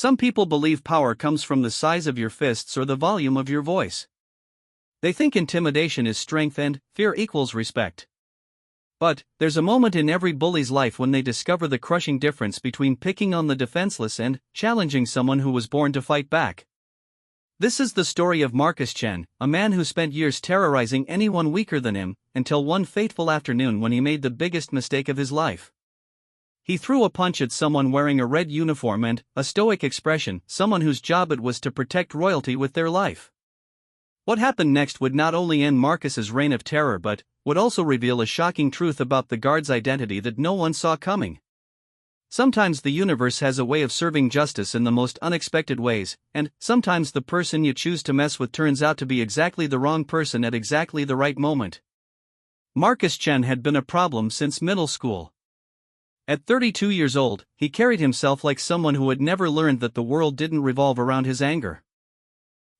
Some people believe power comes from the size of your fists or the volume of your voice. They think intimidation is strength and fear equals respect. But there's a moment in every bully's life when they discover the crushing difference between picking on the defenseless and challenging someone who was born to fight back. This is the story of Marcus Chen, a man who spent years terrorizing anyone weaker than him, until one fateful afternoon when he made the biggest mistake of his life. He threw a punch at someone wearing a red uniform and a stoic expression, someone whose job it was to protect royalty with their life. What happened next would not only end Marcus's reign of terror but would also reveal a shocking truth about the guard's identity that no one saw coming. Sometimes the universe has a way of serving justice in the most unexpected ways, and sometimes the person you choose to mess with turns out to be exactly the wrong person at exactly the right moment. Marcus Chen had been a problem since middle school. At 32 years old, he carried himself like someone who had never learned that the world didn't revolve around his anger.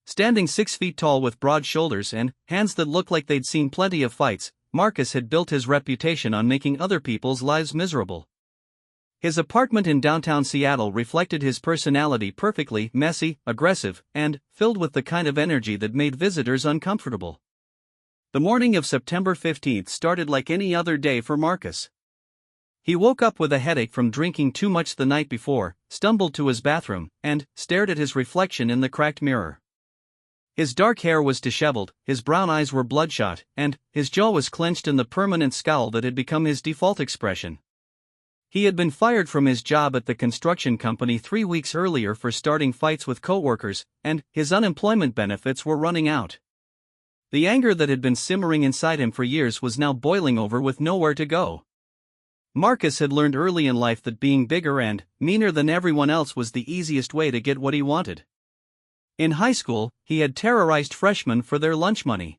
Standing 6 feet tall with broad shoulders and hands that looked like they'd seen plenty of fights, Marcus had built his reputation on making other people's lives miserable. His apartment in downtown Seattle reflected his personality perfectly: messy, aggressive, and filled with the kind of energy that made visitors uncomfortable. The morning of September 15th started like any other day for Marcus. He woke up with a headache from drinking too much the night before, stumbled to his bathroom, and stared at his reflection in the cracked mirror. His dark hair was disheveled, his brown eyes were bloodshot, and his jaw was clenched in the permanent scowl that had become his default expression. He had been fired from his job at the construction company 3 weeks earlier for starting fights with coworkers, and his unemployment benefits were running out. The anger that had been simmering inside him for years was now boiling over with nowhere to go. Marcus had learned early in life that being bigger and meaner than everyone else was the easiest way to get what he wanted. In high school, he had terrorized freshmen for their lunch money.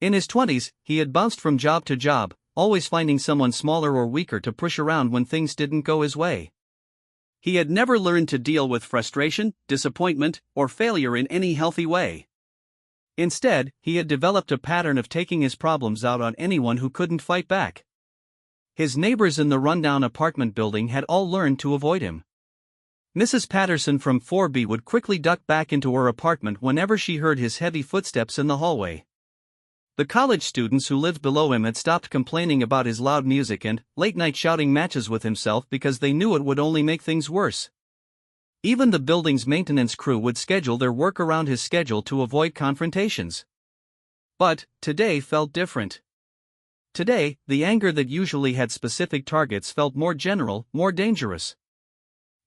In his 20s, he had bounced from job to job, always finding someone smaller or weaker to push around when things didn't go his way. He had never learned to deal with frustration, disappointment, or failure in any healthy way. Instead, he had developed a pattern of taking his problems out on anyone who couldn't fight back. His neighbors in the rundown apartment building had all learned to avoid him. Mrs. Patterson from 4B would quickly duck back into her apartment whenever she heard his heavy footsteps in the hallway. The college students who lived below him had stopped complaining about his loud music and late-night shouting matches with himself because they knew it would only make things worse. Even the building's maintenance crew would schedule their work around his schedule to avoid confrontations. But today felt different. Today, the anger that usually had specific targets felt more general, more dangerous.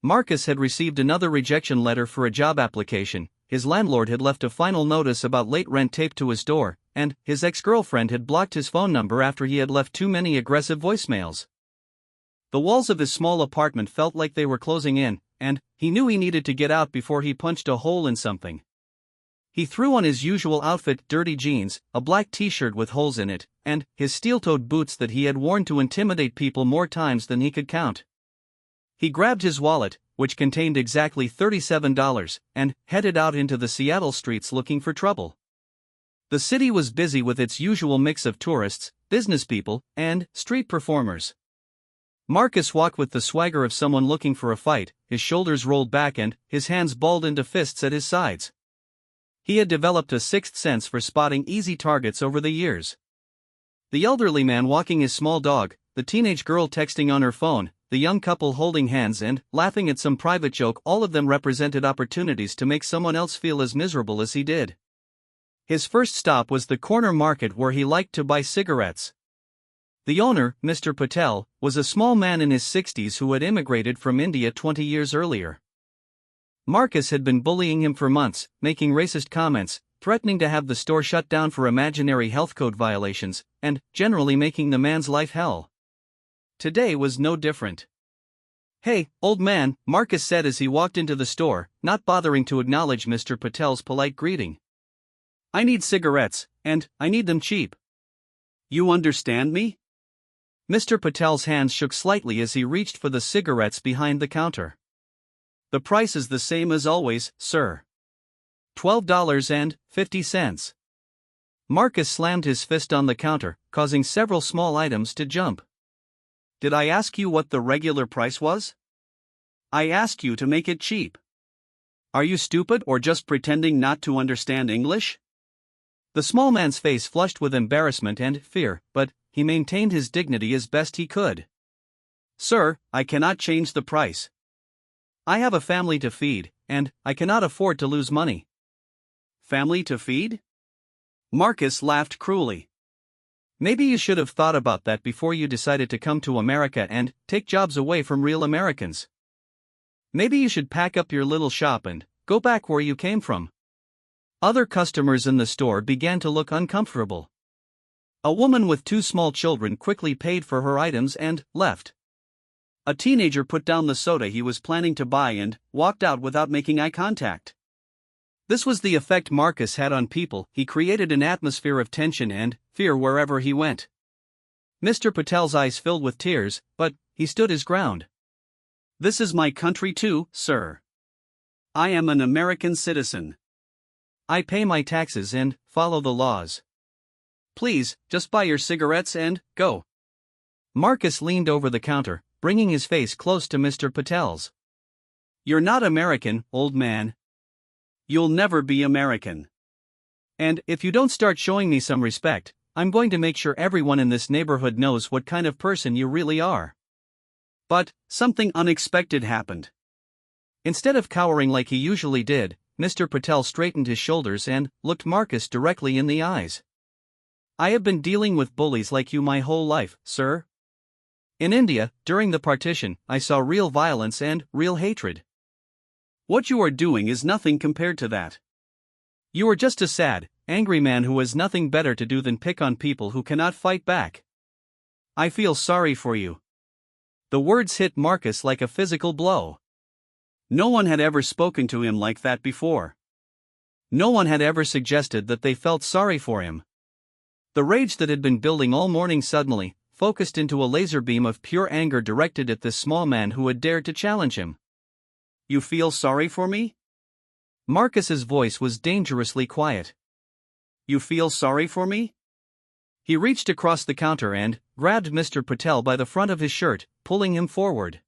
Marcus had received another rejection letter for a job application, his landlord had left a final notice about late rent taped to his door, and his ex-girlfriend had blocked his phone number after he had left too many aggressive voicemails. The walls of his small apartment felt like they were closing in, and he knew he needed to get out before he punched a hole in something. He threw on his usual outfit: dirty jeans, a black t-shirt with holes in it, and his steel-toed boots that he had worn to intimidate people more times than he could count. He grabbed his wallet, which contained exactly $37, and headed out into the Seattle streets looking for trouble. The city was busy with its usual mix of tourists, business people, and street performers. Marcus walked with the swagger of someone looking for a fight, his shoulders rolled back and his hands balled into fists at his sides. He had developed a sixth sense for spotting easy targets over the years. The elderly man walking his small dog, the teenage girl texting on her phone, the young couple holding hands and laughing at some private joke, all of them represented opportunities to make someone else feel as miserable as he did. His first stop was the corner market where he liked to buy cigarettes. The owner, Mr. Patel, was a small man in his 60s who had immigrated from India 20 years earlier. Marcus had been bullying him for months, making racist comments, threatening to have the store shut down for imaginary health code violations, and generally making the man's life hell. Today was no different. "Hey, old man," Marcus said as he walked into the store, not bothering to acknowledge Mr. Patel's polite greeting. "I need cigarettes, and I need them cheap. You understand me?" Mr. Patel's hands shook slightly as he reached for the cigarettes behind the counter. "The price is the same as always, sir. $12.50. Marcus slammed his fist on the counter, causing several small items to jump. "Did I ask you what the regular price was? I asked you to make it cheap." Are you stupid or just pretending not to understand English? The small man's face flushed with embarrassment and fear, but he maintained his dignity as best he could. Sir, I cannot change the price. I have a family to feed, and I cannot afford to lose money. Family to feed? Marcus laughed cruelly. Maybe you should have thought about that before you decided to come to America and take jobs away from real Americans. Maybe you should pack up your little shop and go back where you came from. Other customers in the store began to look uncomfortable. A woman with 2 small children quickly paid for her items and left. A teenager put down the soda he was planning to buy and walked out without making eye contact. This was the effect Marcus had on people. He created an atmosphere of tension and fear wherever he went. Mr. Patel's eyes filled with tears, but he stood his ground. This is my country too, sir. I am an American citizen. I pay my taxes and follow the laws. Please, just buy your cigarettes and go. Marcus leaned over the counter, bringing his face close to Mr. Patel's. You're not American, old man. You'll never be American. And if you don't start showing me some respect, I'm going to make sure everyone in this neighborhood knows what kind of person you really are. But something unexpected happened. Instead of cowering like he usually did, Mr. Patel straightened his shoulders and looked Marcus directly in the eyes. I have been dealing with bullies like you my whole life, sir. In India, during the partition, I saw real violence and real hatred. What you are doing is nothing compared to that. You are just a sad, angry man who has nothing better to do than pick on people who cannot fight back. I feel sorry for you. The words hit Marcus like a physical blow. No one had ever spoken to him like that before. No one had ever suggested that they felt sorry for him. The rage that had been building all morning suddenly focused into a laser beam of pure anger directed at this small man who had dared to challenge him. You feel sorry for me? Marcus's voice was dangerously quiet. You feel sorry for me? He reached across the counter and grabbed Mr. Patel by the front of his shirt, pulling him forward.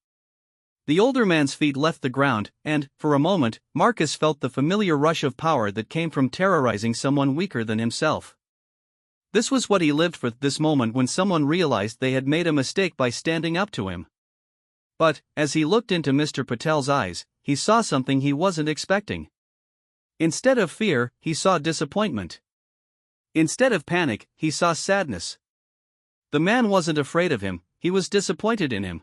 The older man's feet left the ground, and, for a moment, Marcus felt the familiar rush of power that came from terrorizing someone weaker than himself. This was what he lived for, this moment when someone realized they had made a mistake by standing up to him. But, as he looked into Mr. Patel's eyes, he saw something he wasn't expecting. Instead of fear, he saw disappointment. Instead of panic, he saw sadness. The man wasn't afraid of him, he was disappointed in him.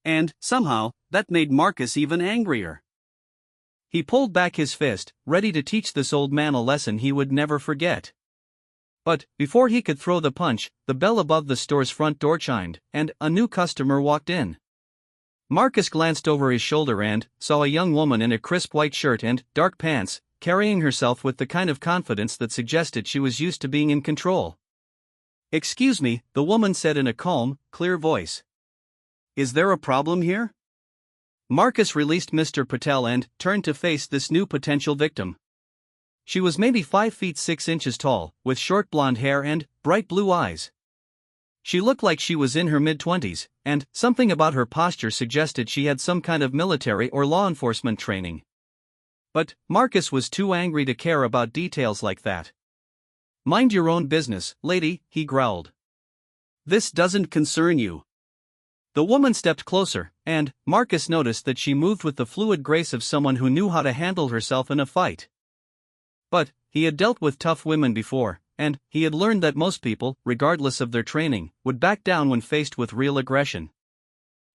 And, somehow, that made Marcus even angrier. He pulled back his fist, ready to teach this old man a lesson he would never forget. But, before he could throw the punch, the bell above the store's front door chimed, and a new customer walked in. Marcus glanced over his shoulder and saw a young woman in a crisp white shirt and dark pants, carrying herself with the kind of confidence that suggested she was used to being in control. Excuse me, the woman said in a calm, clear voice. Is there a problem here? Marcus released Mr. Patel and turned to face this new potential victim. She was maybe 5 feet 6 inches tall, with short blonde hair and bright blue eyes. She looked like she was in her mid-20s, and something about her posture suggested she had some kind of military or law enforcement training. But Marcus was too angry to care about details like that. Mind your own business, lady, he growled. This doesn't concern you. The woman stepped closer, and Marcus noticed that she moved with the fluid grace of someone who knew how to handle herself in a fight. But he had dealt with tough women before, and he had learned that most people, regardless of their training, would back down when faced with real aggression.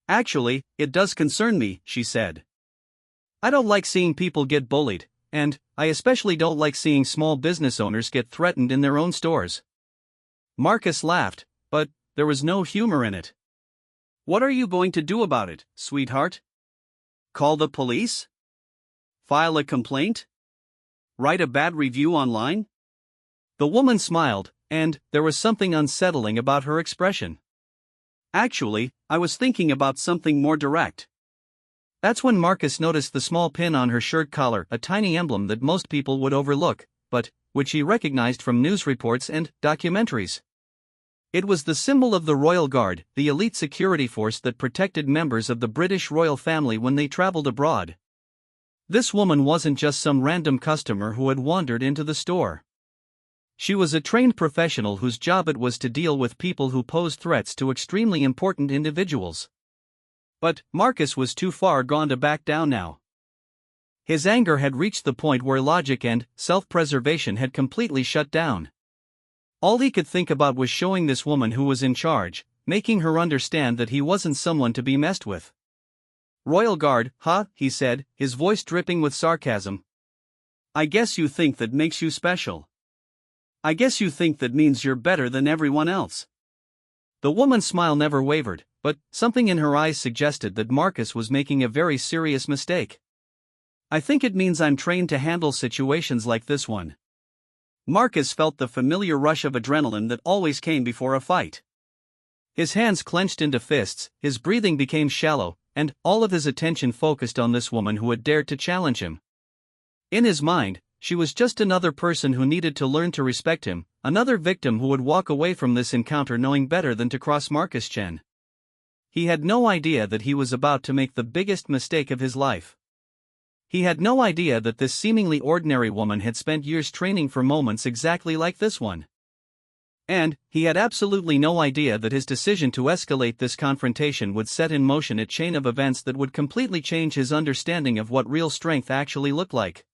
Actually, it does concern me, she said. I don't like seeing people get bullied, and I especially don't like seeing small business owners get threatened in their own stores. Marcus laughed, but there was no humor in it. What are you going to do about it, sweetheart? Call the police? File a complaint? Write a bad review online? The woman smiled, and there was something unsettling about her expression. Actually, I was thinking about something more direct. That's when Marcus noticed the small pin on her shirt collar, a tiny emblem that most people would overlook, but which he recognized from news reports and documentaries. It was the symbol of the Royal Guard, the elite security force that protected members of the British royal family when they traveled abroad. This woman wasn't just some random customer who had wandered into the store. She was a trained professional whose job it was to deal with people who posed threats to extremely important individuals. But Marcus was too far gone to back down now. His anger had reached the point where logic and self-preservation had completely shut down. All he could think about was showing this woman who was in charge, making her understand that he wasn't someone to be messed with. "Royal Guard, huh?" he said, his voice dripping with sarcasm. "I guess you think that makes you special. I guess you think that means you're better than everyone else." The woman's smile never wavered, but something in her eyes suggested that Marcus was making a very serious mistake. "I think it means I'm trained to handle situations like this one." Marcus felt the familiar rush of adrenaline that always came before a fight. His hands clenched into fists, his breathing became shallow, and all of his attention focused on this woman who had dared to challenge him. In his mind, she was just another person who needed to learn to respect him, another victim who would walk away from this encounter knowing better than to cross Marcus Chen. He had no idea that he was about to make the biggest mistake of his life. He had no idea that this seemingly ordinary woman had spent years training for moments exactly like this one. And he had absolutely no idea that his decision to escalate this confrontation would set in motion a chain of events that would completely change his understanding of what real strength actually looked like.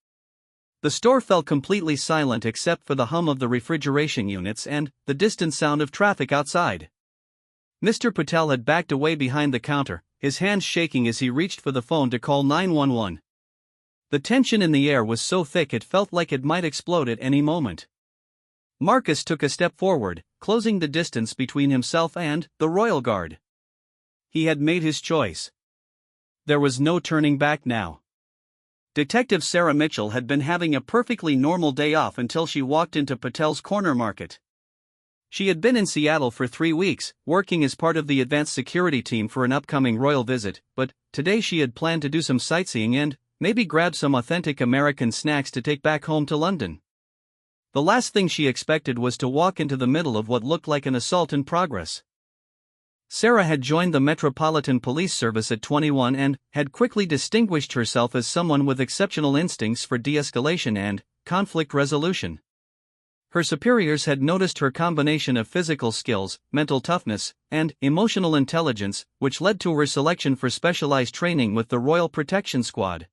The store fell completely silent except for the hum of the refrigeration units and the distant sound of traffic outside. Mr. Patel had backed away behind the counter, his hands shaking as he reached for the phone to call 911. The tension in the air was so thick it felt like it might explode at any moment. Marcus took a step forward, closing the distance between himself and the Royal Guard. He had made his choice. There was no turning back now. Detective Sarah Mitchell had been having a perfectly normal day off until she walked into Patel's Corner Market. She had been in Seattle for 3 weeks, working as part of the advanced security team for an upcoming royal visit, but today she had planned to do some sightseeing and maybe grab some authentic American snacks to take back home to London. The last thing she expected was to walk into the middle of what looked like an assault in progress. Sarah had joined the Metropolitan Police Service at 21 and had quickly distinguished herself as someone with exceptional instincts for de-escalation and conflict resolution. Her superiors had noticed her combination of physical skills, mental toughness, and emotional intelligence, which led to her selection for specialized training with the Royal Protection Squad.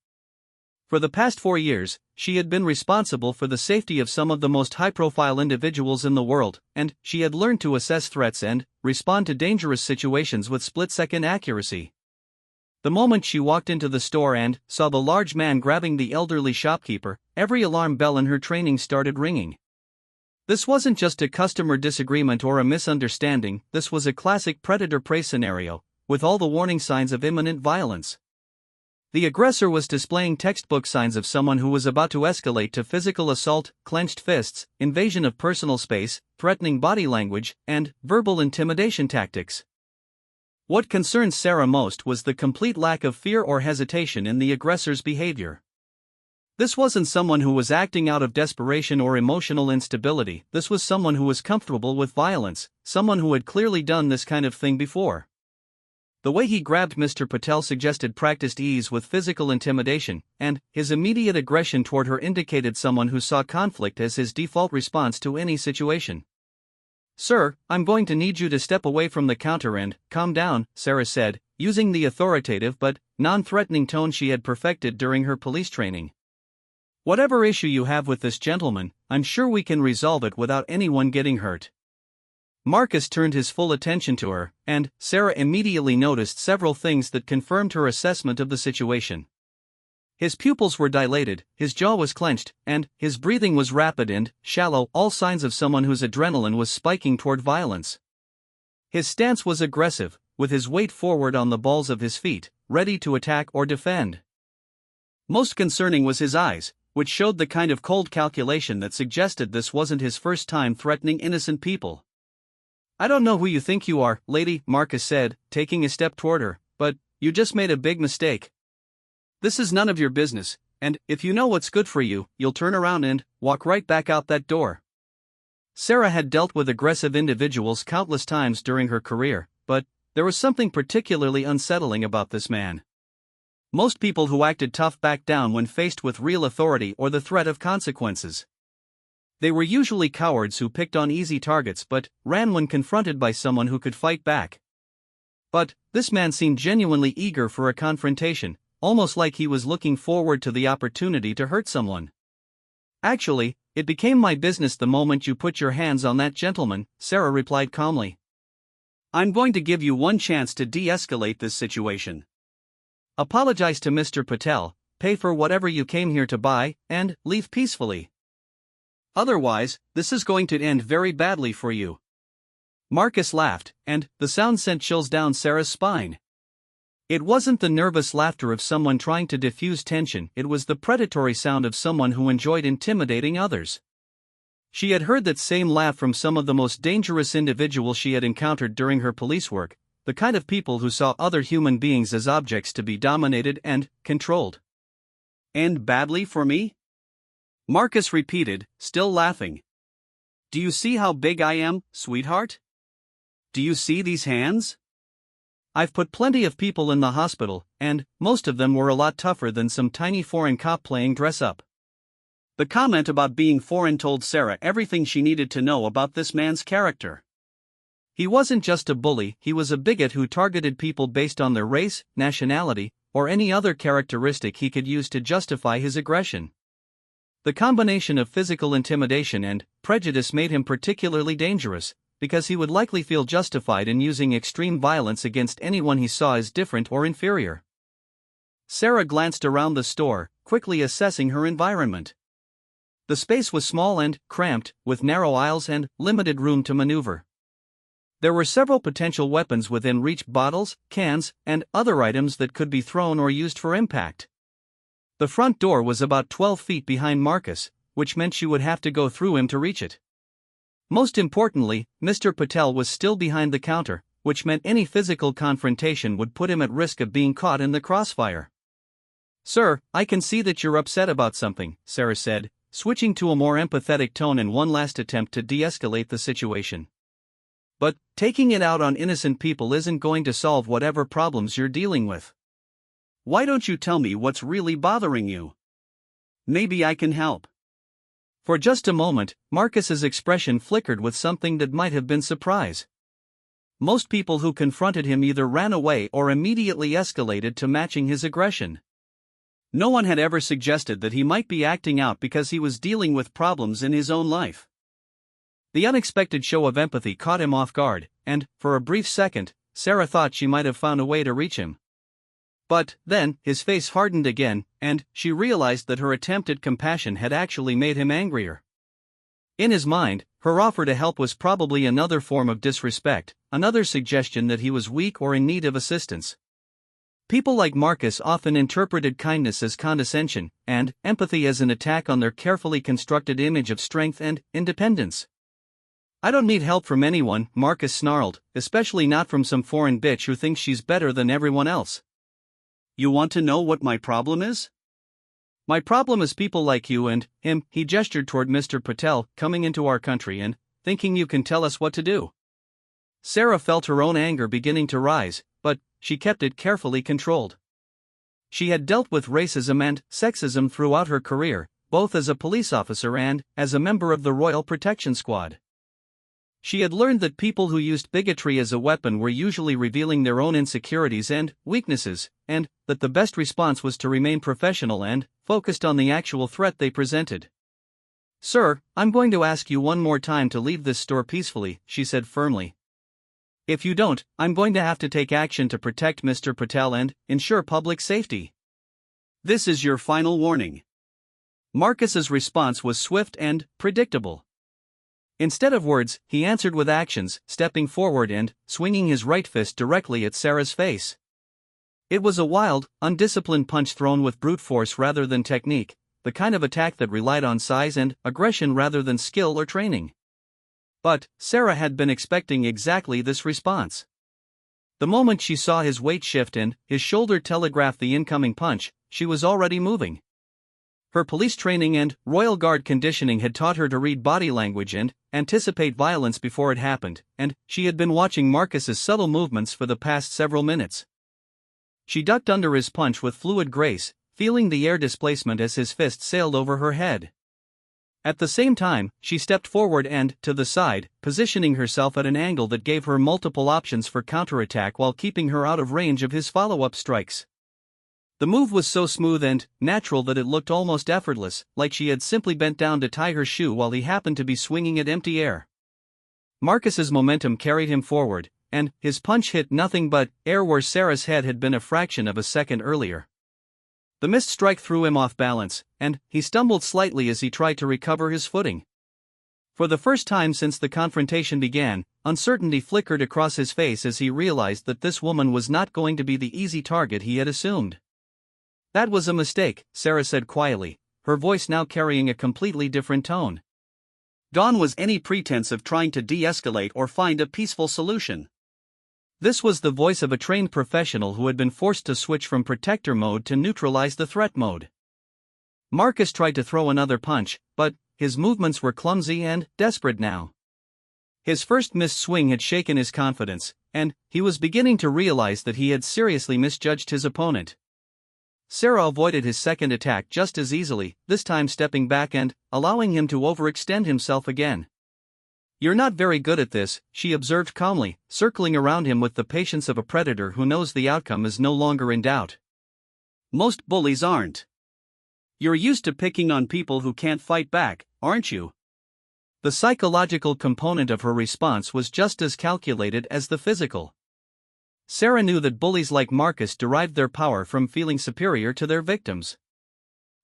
For the past 4 years, she had been responsible for the safety of some of the most high-profile individuals in the world, and she had learned to assess threats and respond to dangerous situations with split-second accuracy. The moment she walked into the store and saw the large man grabbing the elderly shopkeeper, every alarm bell in her training started ringing. This wasn't just a customer disagreement or a misunderstanding, this was a classic predator-prey scenario, with all the warning signs of imminent violence. The aggressor was displaying textbook signs of someone who was about to escalate to physical assault, clenched fists, invasion of personal space, threatening body language, and verbal intimidation tactics. What concerned Sarah most was the complete lack of fear or hesitation in the aggressor's behavior. This wasn't someone who was acting out of desperation or emotional instability, this was someone who was comfortable with violence, someone who had clearly done this kind of thing before. The way he grabbed Mr. Patel suggested practiced ease with physical intimidation, and his immediate aggression toward her indicated someone who saw conflict as his default response to any situation. "Sir, I'm going to need you to step away from the counter and calm down," Sarah said, using the authoritative but non-threatening tone she had perfected during her police training. "Whatever issue you have with this gentleman, I'm sure we can resolve it without anyone getting hurt." Marcus turned his full attention to her, and Sarah immediately noticed several things that confirmed her assessment of the situation. His pupils were dilated, his jaw was clenched, and his breathing was rapid and shallow, all signs of someone whose adrenaline was spiking toward violence. His stance was aggressive, with his weight forward on the balls of his feet, ready to attack or defend. Most concerning was his eyes, which showed the kind of cold calculation that suggested this wasn't his first time threatening innocent people. "I don't know who you think you are, lady," Marcus said, taking a step toward her, "but you just made a big mistake. This is none of your business, and if you know what's good for you, you'll turn around and walk right back out that door." Sarah had dealt with aggressive individuals countless times during her career, but there was something particularly unsettling about this man. Most people who acted tough backed down when faced with real authority or the threat of consequences. They were usually cowards who picked on easy targets but ran when confronted by someone who could fight back. But this man seemed genuinely eager for a confrontation, almost like he was looking forward to the opportunity to hurt someone. "Actually, it became my business the moment you put your hands on that gentleman," Sarah replied calmly. "I'm going to give you one chance to de-escalate this situation. Apologize to Mr. Patel, pay for whatever you came here to buy, and leave peacefully. Otherwise, this is going to end very badly for you." Marcus laughed, and the sound sent chills down Sarah's spine. It wasn't the nervous laughter of someone trying to diffuse tension, it was the predatory sound of someone who enjoyed intimidating others. She had heard that same laugh from some of the most dangerous individuals she had encountered during her police work, the kind of people who saw other human beings as objects to be dominated and controlled. "End badly for me?" Marcus repeated, still laughing. "Do you see how big I am, sweetheart? Do you see these hands? I've put plenty of people in the hospital, and most of them were a lot tougher than some tiny foreign cop playing dress-up." The comment about being foreign told Sarah everything she needed to know about this man's character. He wasn't just a bully, he was a bigot who targeted people based on their race, nationality, or any other characteristic he could use to justify his aggression. The combination of physical intimidation and prejudice made him particularly dangerous, because he would likely feel justified in using extreme violence against anyone he saw as different or inferior. Sarah glanced around the store, quickly assessing her environment. The space was small and cramped, with narrow aisles and limited room to maneuver. There were several potential weapons within reach: bottles, cans, and other items that could be thrown or used for impact. The front door was about 12 feet behind Marcus, which meant she would have to go through him to reach it. Most importantly, Mr. Patel was still behind the counter, which meant any physical confrontation would put him at risk of being caught in the crossfire. "Sir, I can see that you're upset about something," Sarah said, switching to a more empathetic tone in one last attempt to de-escalate the situation. "But taking it out on innocent people isn't going to solve whatever problems you're dealing with. Why don't you tell me what's really bothering you? Maybe I can help." For just a moment, Marcus's expression flickered with something that might have been surprise. Most people who confronted him either ran away or immediately escalated to matching his aggression. No one had ever suggested that he might be acting out because he was dealing with problems in his own life. The unexpected show of empathy caught him off guard, and, for a brief second, Sarah thought she might have found a way to reach him. But then, his face hardened again, and she realized that her attempt at compassion had actually made him angrier. In his mind, her offer to help was probably another form of disrespect, another suggestion that he was weak or in need of assistance. People like Marcus often interpreted kindness as condescension, and empathy as an attack on their carefully constructed image of strength and independence. "I don't need help from anyone," Marcus snarled, "especially not from some foreign bitch who thinks she's better than everyone else. You want to know what my problem is? My problem is people like you and him," he gestured toward Mr. Patel, "coming into our country and thinking you can tell us what to do." Sarah felt her own anger beginning to rise, but she kept it carefully controlled. She had dealt with racism and sexism throughout her career, both as a police officer and as a member of the Royal Protection Squad. She had learned that people who used bigotry as a weapon were usually revealing their own insecurities and weaknesses, and that the best response was to remain professional and focused on the actual threat they presented. "Sir, I'm going to ask you one more time to leave this store peacefully," she said firmly. "If you don't, I'm going to have to take action to protect Mr. Patel and ensure public safety. This is your final warning." Marcus's response was swift and predictable. Instead of words, he answered with actions, stepping forward and swinging his right fist directly at Sarah's face. It was a wild, undisciplined punch thrown with brute force rather than technique, the kind of attack that relied on size and aggression rather than skill or training. But Sarah had been expecting exactly this response. The moment she saw his weight shift and his shoulder telegraph the incoming punch, she was already moving. Her police training and Royal Guard conditioning had taught her to read body language and anticipate violence before it happened, and she had been watching Marcus's subtle movements for the past several minutes. She ducked under his punch with fluid grace, feeling the air displacement as his fist sailed over her head. At the same time, she stepped forward and to the side, positioning herself at an angle that gave her multiple options for counterattack while keeping her out of range of his follow-up strikes. The move was so smooth and natural that it looked almost effortless, like she had simply bent down to tie her shoe while he happened to be swinging at empty air. Marcus's momentum carried him forward, and his punch hit nothing but air where Sarah's head had been a fraction of a second earlier. The missed strike threw him off balance, and he stumbled slightly as he tried to recover his footing. For the first time since the confrontation began, uncertainty flickered across his face as he realized that this woman was not going to be the easy target he had assumed. "That was a mistake," Sarah said quietly, her voice now carrying a completely different tone. Gone was any pretense of trying to de-escalate or find a peaceful solution. This was the voice of a trained professional who had been forced to switch from protector mode to neutralize the threat mode. Marcus tried to throw another punch, but his movements were clumsy and desperate now. His first missed swing had shaken his confidence, and he was beginning to realize that he had seriously misjudged his opponent. Sarah avoided his second attack just as easily, this time stepping back and allowing him to overextend himself again. "You're not very good at this," she observed calmly, circling around him with the patience of a predator who knows the outcome is no longer in doubt. "Most bullies aren't. You're used to picking on people who can't fight back, aren't you?" The psychological component of her response was just as calculated as the physical. Sarah knew that bullies like Marcus derived their power from feeling superior to their victims.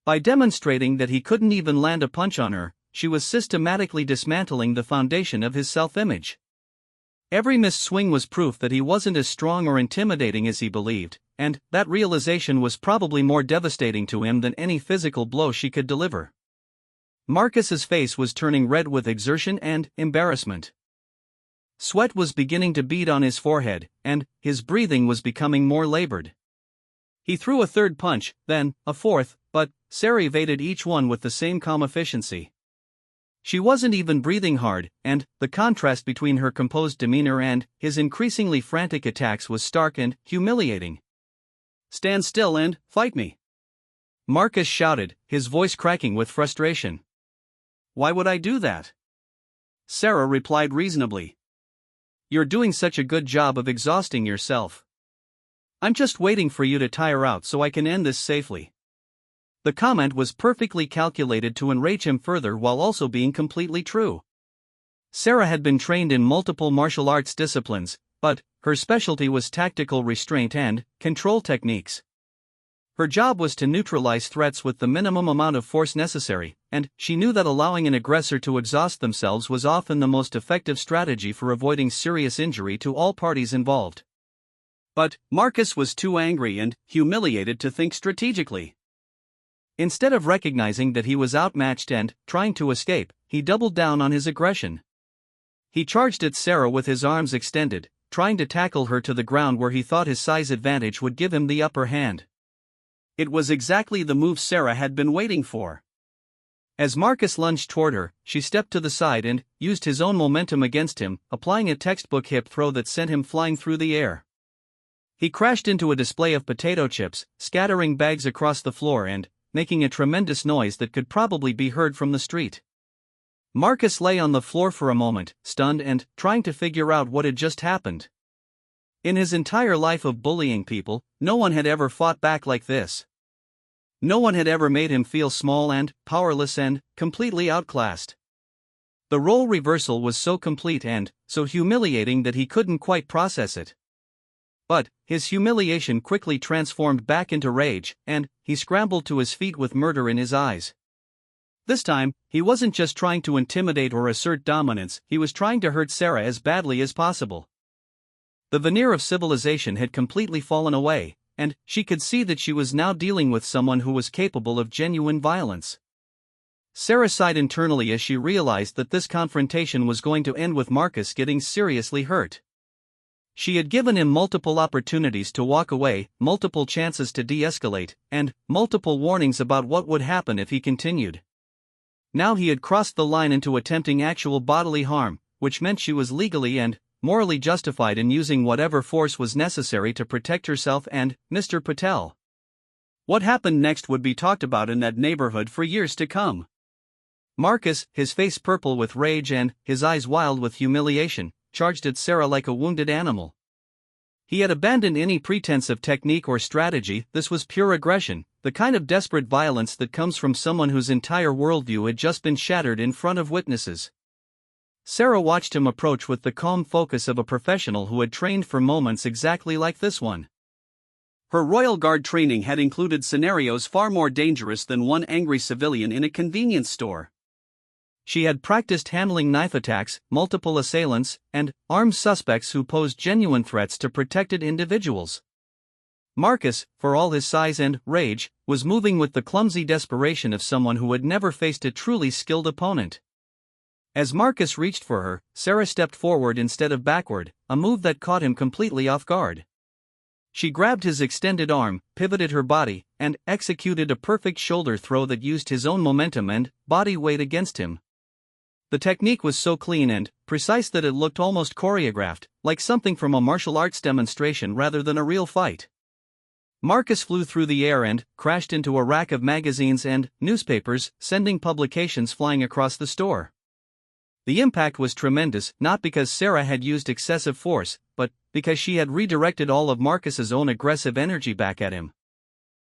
By demonstrating that he couldn't even land a punch on her, she was systematically dismantling the foundation of his self-image. Every missed swing was proof that he wasn't as strong or intimidating as he believed, and that realization was probably more devastating to him than any physical blow she could deliver. Marcus's face was turning red with exertion and embarrassment. Sweat was beginning to bead on his forehead, and his breathing was becoming more labored. He threw a third punch, then a fourth, but Sarah evaded each one with the same calm efficiency. She wasn't even breathing hard, and the contrast between her composed demeanor and his increasingly frantic attacks was stark and humiliating. "Stand still and fight me," Marcus shouted, his voice cracking with frustration. "Why would I do that?" Sarah replied reasonably. "You're doing such a good job of exhausting yourself. I'm just waiting for you to tire out so I can end this safely." The comment was perfectly calculated to enrage him further while also being completely true. Sarah had been trained in multiple martial arts disciplines, but her specialty was tactical restraint and control techniques. Her job was to neutralize threats with the minimum amount of force necessary, and she knew that allowing an aggressor to exhaust themselves was often the most effective strategy for avoiding serious injury to all parties involved. But Marcus was too angry and humiliated to think strategically. Instead of recognizing that he was outmatched and trying to escape, he doubled down on his aggression. He charged at Sarah with his arms extended, trying to tackle her to the ground where he thought his size advantage would give him the upper hand. It was exactly the move Sarah had been waiting for. As Marcus lunged toward her, she stepped to the side and used his own momentum against him, applying a textbook hip throw that sent him flying through the air. He crashed into a display of potato chips, scattering bags across the floor and making a tremendous noise that could probably be heard from the street. Marcus lay on the floor for a moment, stunned and trying to figure out what had just happened. In his entire life of bullying people, no one had ever fought back like this. No one had ever made him feel small and powerless and completely outclassed. The role reversal was so complete and so humiliating that he couldn't quite process it. But his humiliation quickly transformed back into rage, and he scrambled to his feet with murder in his eyes. This time, he wasn't just trying to intimidate or assert dominance, he was trying to hurt Sarah as badly as possible. The veneer of civilization had completely fallen away, and she could see that she was now dealing with someone who was capable of genuine violence. Sarah sighed internally as she realized that this confrontation was going to end with Marcus getting seriously hurt. She had given him multiple opportunities to walk away, multiple chances to de-escalate, and multiple warnings about what would happen if he continued. Now he had crossed the line into attempting actual bodily harm, which meant she was legally and morally justified in using whatever force was necessary to protect herself and Mr. Patel. What happened next would be talked about in that neighborhood for years to come. Marcus, his face purple with rage and his eyes wild with humiliation, charged at Sarah like a wounded animal. He had abandoned any pretense of technique or strategy. This was pure aggression, the kind of desperate violence that comes from someone whose entire worldview had just been shattered in front of witnesses. Sarah watched him approach with the calm focus of a professional who had trained for moments exactly like this one. Her Royal Guard training had included scenarios far more dangerous than one angry civilian in a convenience store. She had practiced handling knife attacks, multiple assailants, and armed suspects who posed genuine threats to protected individuals. Marcus, for all his size and rage, was moving with the clumsy desperation of someone who had never faced a truly skilled opponent. As Marcus reached for her, Sarah stepped forward instead of backward, a move that caught him completely off guard. She grabbed his extended arm, pivoted her body, and executed a perfect shoulder throw that used his own momentum and body weight against him. The technique was so clean and precise that it looked almost choreographed, like something from a martial arts demonstration rather than a real fight. Marcus flew through the air and crashed into a rack of magazines and newspapers, sending publications flying across the store. The impact was tremendous, not because Sarah had used excessive force, but because she had redirected all of Marcus's own aggressive energy back at him.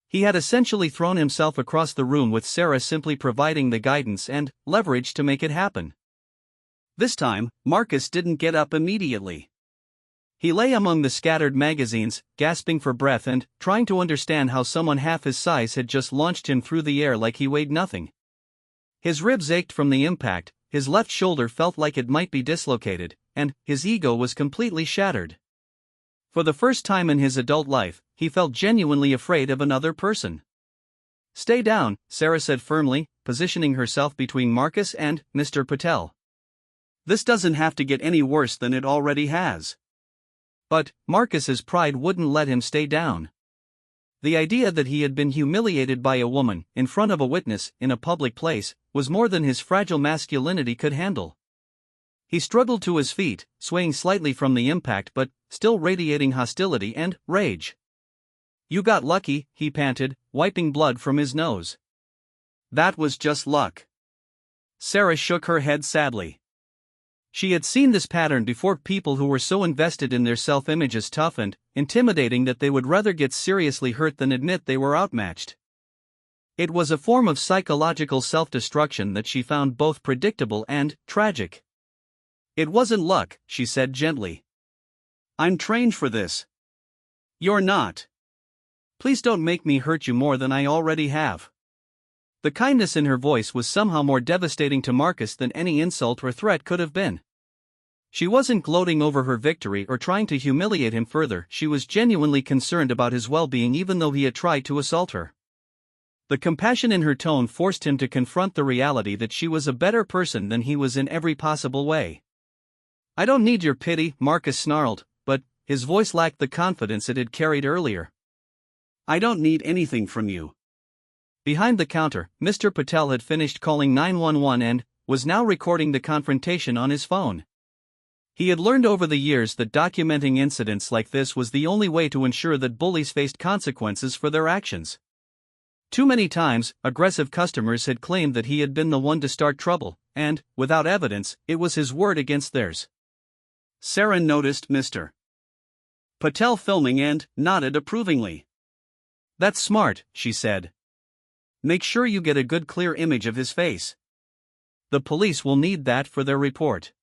He had essentially thrown himself across the room with Sarah simply providing the guidance and leverage to make it happen. This time, Marcus didn't get up immediately. He lay among the scattered magazines, gasping for breath and trying to understand how someone half his size had just launched him through the air like he weighed nothing. His ribs ached from the impact, his left shoulder felt like it might be dislocated, and his ego was completely shattered. For the first time in his adult life, he felt genuinely afraid of another person. "Stay down," Sarah said firmly, positioning herself between Marcus and Mr. Patel. "This doesn't have to get any worse than it already has." But Marcus's pride wouldn't let him stay down. The idea that he had been humiliated by a woman, in front of a witness, in a public place, was more than his fragile masculinity could handle. He struggled to his feet, swaying slightly from the impact but still radiating hostility and rage. "You got lucky," he panted, wiping blood from his nose. "That was just luck." Sarah shook her head sadly. She had seen this pattern before, people who were so invested in their self-image as tough and intimidating that they would rather get seriously hurt than admit they were outmatched. It was a form of psychological self-destruction that she found both predictable and tragic. "It wasn't luck," she said gently. "I'm trained for this." "You're not. Please don't make me hurt you more than I already have." The kindness in her voice was somehow more devastating to Marcus than any insult or threat could have been. She wasn't gloating over her victory or trying to humiliate him further, she was genuinely concerned about his well-being even though he had tried to assault her. The compassion in her tone forced him to confront the reality that she was a better person than he was in every possible way. "I don't need your pity," Marcus snarled, but his voice lacked the confidence it had carried earlier. "I don't need anything from you." Behind the counter, Mr. Patel had finished calling 911 and was now recording the confrontation on his phone. He had learned over the years that documenting incidents like this was the only way to ensure that bullies faced consequences for their actions. Too many times, aggressive customers had claimed that he had been the one to start trouble, and, without evidence, it was his word against theirs. Sarah noticed Mr. Patel filming and nodded approvingly. "That's smart," she said. "Make sure you get a good clear image of his face. The police will need that for their report."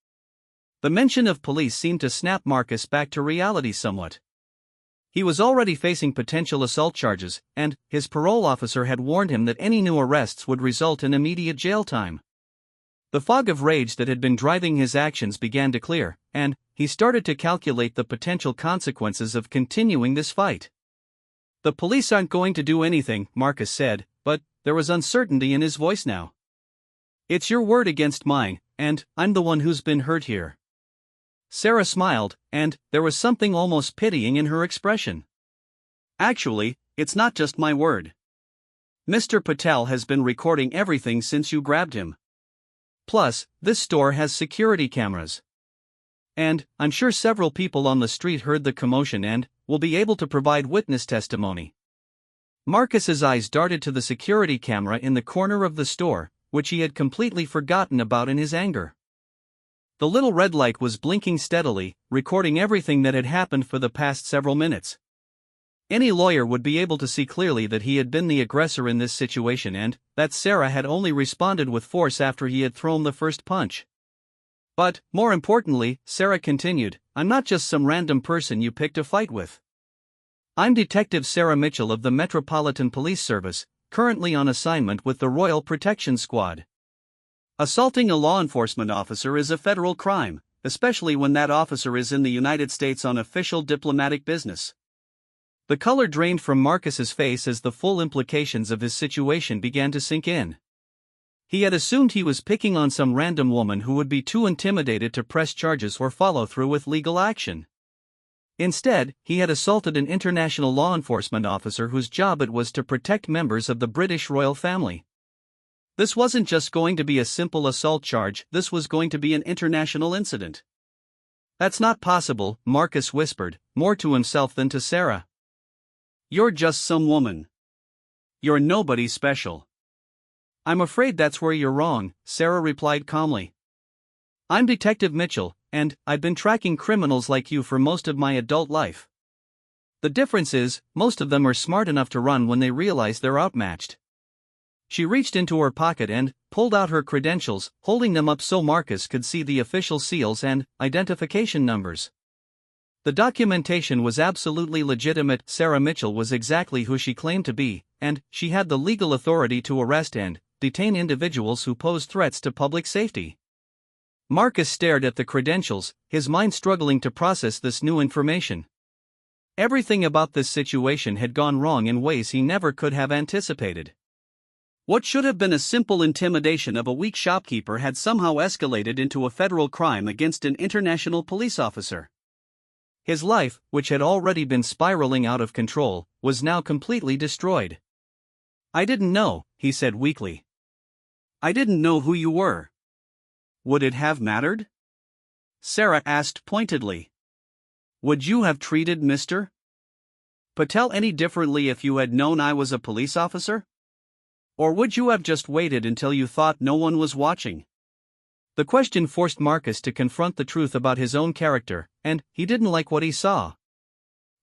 The mention of police seemed to snap Marcus back to reality somewhat. He was already facing potential assault charges, and his parole officer had warned him that any new arrests would result in immediate jail time. The fog of rage that had been driving his actions began to clear, and he started to calculate the potential consequences of continuing this fight. "The police aren't going to do anything," Marcus said, but there was uncertainty in his voice now. "It's your word against mine, and I'm the one who's been hurt here." Sarah smiled, and there was something almost pitying in her expression. "Actually, it's not just my word. Mr. Patel has been recording everything since you grabbed him. Plus, this store has security cameras. And I'm sure several people on the street heard the commotion and will be able to provide witness testimony. Marcus's eyes darted to the security camera in the corner of the store, which he had completely forgotten about in his anger. The little red light was blinking steadily, recording everything that had happened for the past several minutes. Any lawyer would be able to see clearly that he had been the aggressor in this situation and that Sarah had only responded with force after he had thrown the first punch. But, more importantly, Sarah continued, I'm not just some random person you picked a fight with. I'm Detective Sarah Mitchell of the Metropolitan Police Service, currently on assignment with the Royal Protection Squad. Assaulting a law enforcement officer is a federal crime, especially when that officer is in the United States on official diplomatic business. The color drained from Marcus's face as the full implications of his situation began to sink in. He had assumed he was picking on some random woman who would be too intimidated to press charges or follow through with legal action. Instead, he had assaulted an international law enforcement officer whose job it was to protect members of the British royal family. This wasn't just going to be a simple assault charge, this was going to be an international incident. That's not possible, Marcus whispered, more to himself than to Sarah. You're just some woman. You're nobody special. I'm afraid that's where you're wrong, Sarah replied calmly. I'm Detective Mitchell, and I've been tracking criminals like you for most of my adult life. The difference is, most of them are smart enough to run when they realize they're outmatched. She reached into her pocket and pulled out her credentials, holding them up so Marcus could see the official seals and identification numbers. The documentation was absolutely legitimate. Sarah Mitchell was exactly who she claimed to be, and she had the legal authority to arrest and detain individuals who pose threats to public safety. Marcus stared at the credentials, his mind struggling to process this new information. Everything about this situation had gone wrong in ways he never could have anticipated. What should have been a simple intimidation of a weak shopkeeper had somehow escalated into a federal crime against an international police officer. His life, which had already been spiraling out of control, was now completely destroyed. I didn't know, he said weakly. I didn't know who you were. Would it have mattered? Sarah asked pointedly. Would you have treated Mr. Patel any differently if you had known I was a police officer? Or would you have just waited until you thought no one was watching? The question forced Marcus to confront the truth about his own character, and he didn't like what he saw.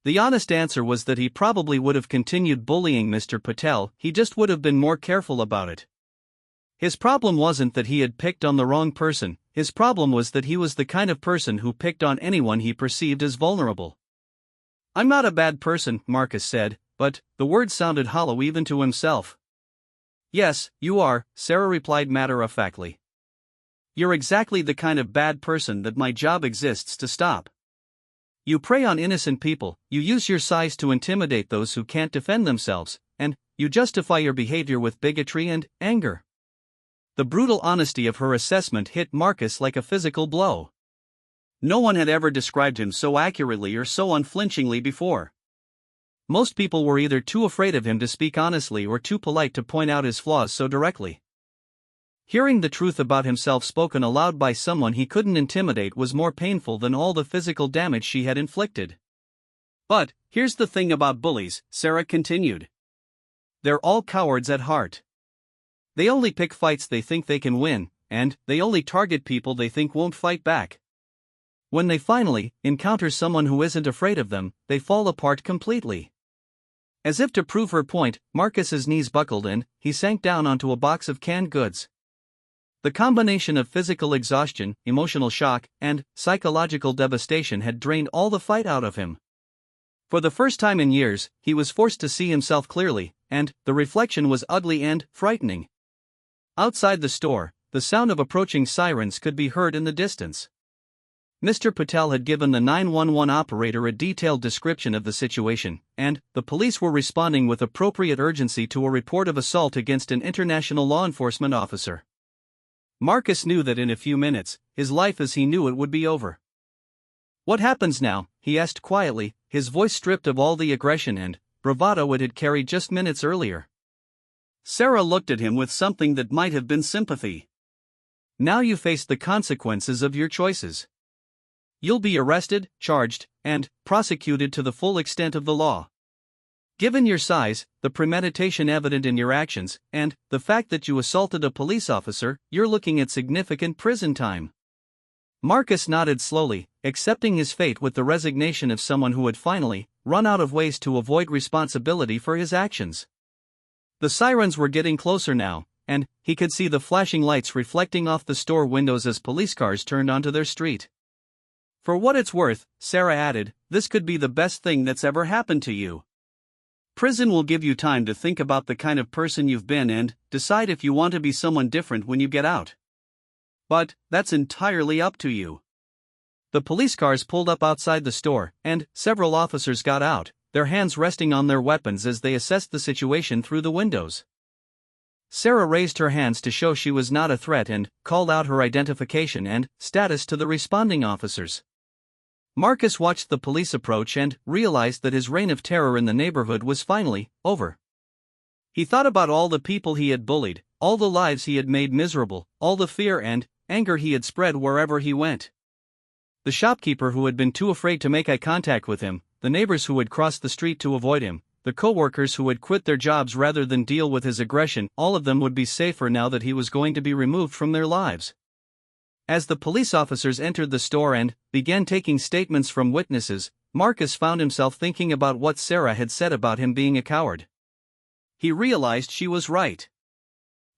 The honest answer was that he probably would have continued bullying Mr. Patel, he just would have been more careful about it. His problem wasn't that he had picked on the wrong person, his problem was that he was the kind of person who picked on anyone he perceived as vulnerable. I'm not a bad person, Marcus said, but the words sounded hollow even to himself. Yes, you are, Sarah replied matter-of-factly. You're exactly the kind of bad person that my job exists to stop. You prey on innocent people, you use your size to intimidate those who can't defend themselves, and you justify your behavior with bigotry and anger. The brutal honesty of her assessment hit Marcus like a physical blow. No one had ever described him so accurately or so unflinchingly before. Most people were either too afraid of him to speak honestly or too polite to point out his flaws so directly. Hearing the truth about himself spoken aloud by someone he couldn't intimidate was more painful than all the physical damage she had inflicted. But, here's the thing about bullies, Sarah continued. They're all cowards at heart. They only pick fights they think they can win, and they only target people they think won't fight back. When they finally encounter someone who isn't afraid of them, they fall apart completely. As if to prove her point, Marcus's knees buckled and he sank down onto a box of canned goods. The combination of physical exhaustion, emotional shock, and psychological devastation had drained all the fight out of him. For the first time in years, he was forced to see himself clearly, and the reflection was ugly and frightening. Outside the store, the sound of approaching sirens could be heard in the distance. Mr. Patel had given the 911 operator a detailed description of the situation, and the police were responding with appropriate urgency to a report of assault against an international law enforcement officer. Marcus knew that in a few minutes, his life as he knew it would be over. What happens now? He asked quietly, his voice stripped of all the aggression and bravado it had carried just minutes earlier. Sarah looked at him with something that might have been sympathy. Now you face the consequences of your choices. you'll be arrested, charged, and prosecuted to the full extent of the law. Given your size, the premeditation evident in your actions, and the fact that you assaulted a police officer, you're looking at significant prison time." Marcus nodded slowly, accepting his fate with the resignation of someone who had finally run out of ways to avoid responsibility for his actions. The sirens were getting closer now, and he could see the flashing lights reflecting off the store windows as police cars turned onto their street. "For what it's worth," Sarah added, "this could be the best thing that's ever happened to you. Prison will give you time to think about the kind of person you've been and decide if you want to be someone different when you get out. But that's entirely up to you." The police cars pulled up outside the store, and several officers got out, their hands resting on their weapons as they assessed the situation through the windows. Sarah raised her hands to show she was not a threat and called out her identification and status to the responding officers. Marcus watched the police approach and realized that his reign of terror in the neighborhood was finally over. He thought about all the people he had bullied, all the lives he had made miserable, all the fear and anger he had spread wherever he went. The shopkeeper who had been too afraid to make eye contact with him, the neighbors who had crossed the street to avoid him, the co-workers who had quit their jobs rather than deal with his aggression, all of them would be safer now that he was going to be removed from their lives. As the police officers entered the store and began taking statements from witnesses, Marcus found himself thinking about what Sarah had said about him being a coward. He realized she was right.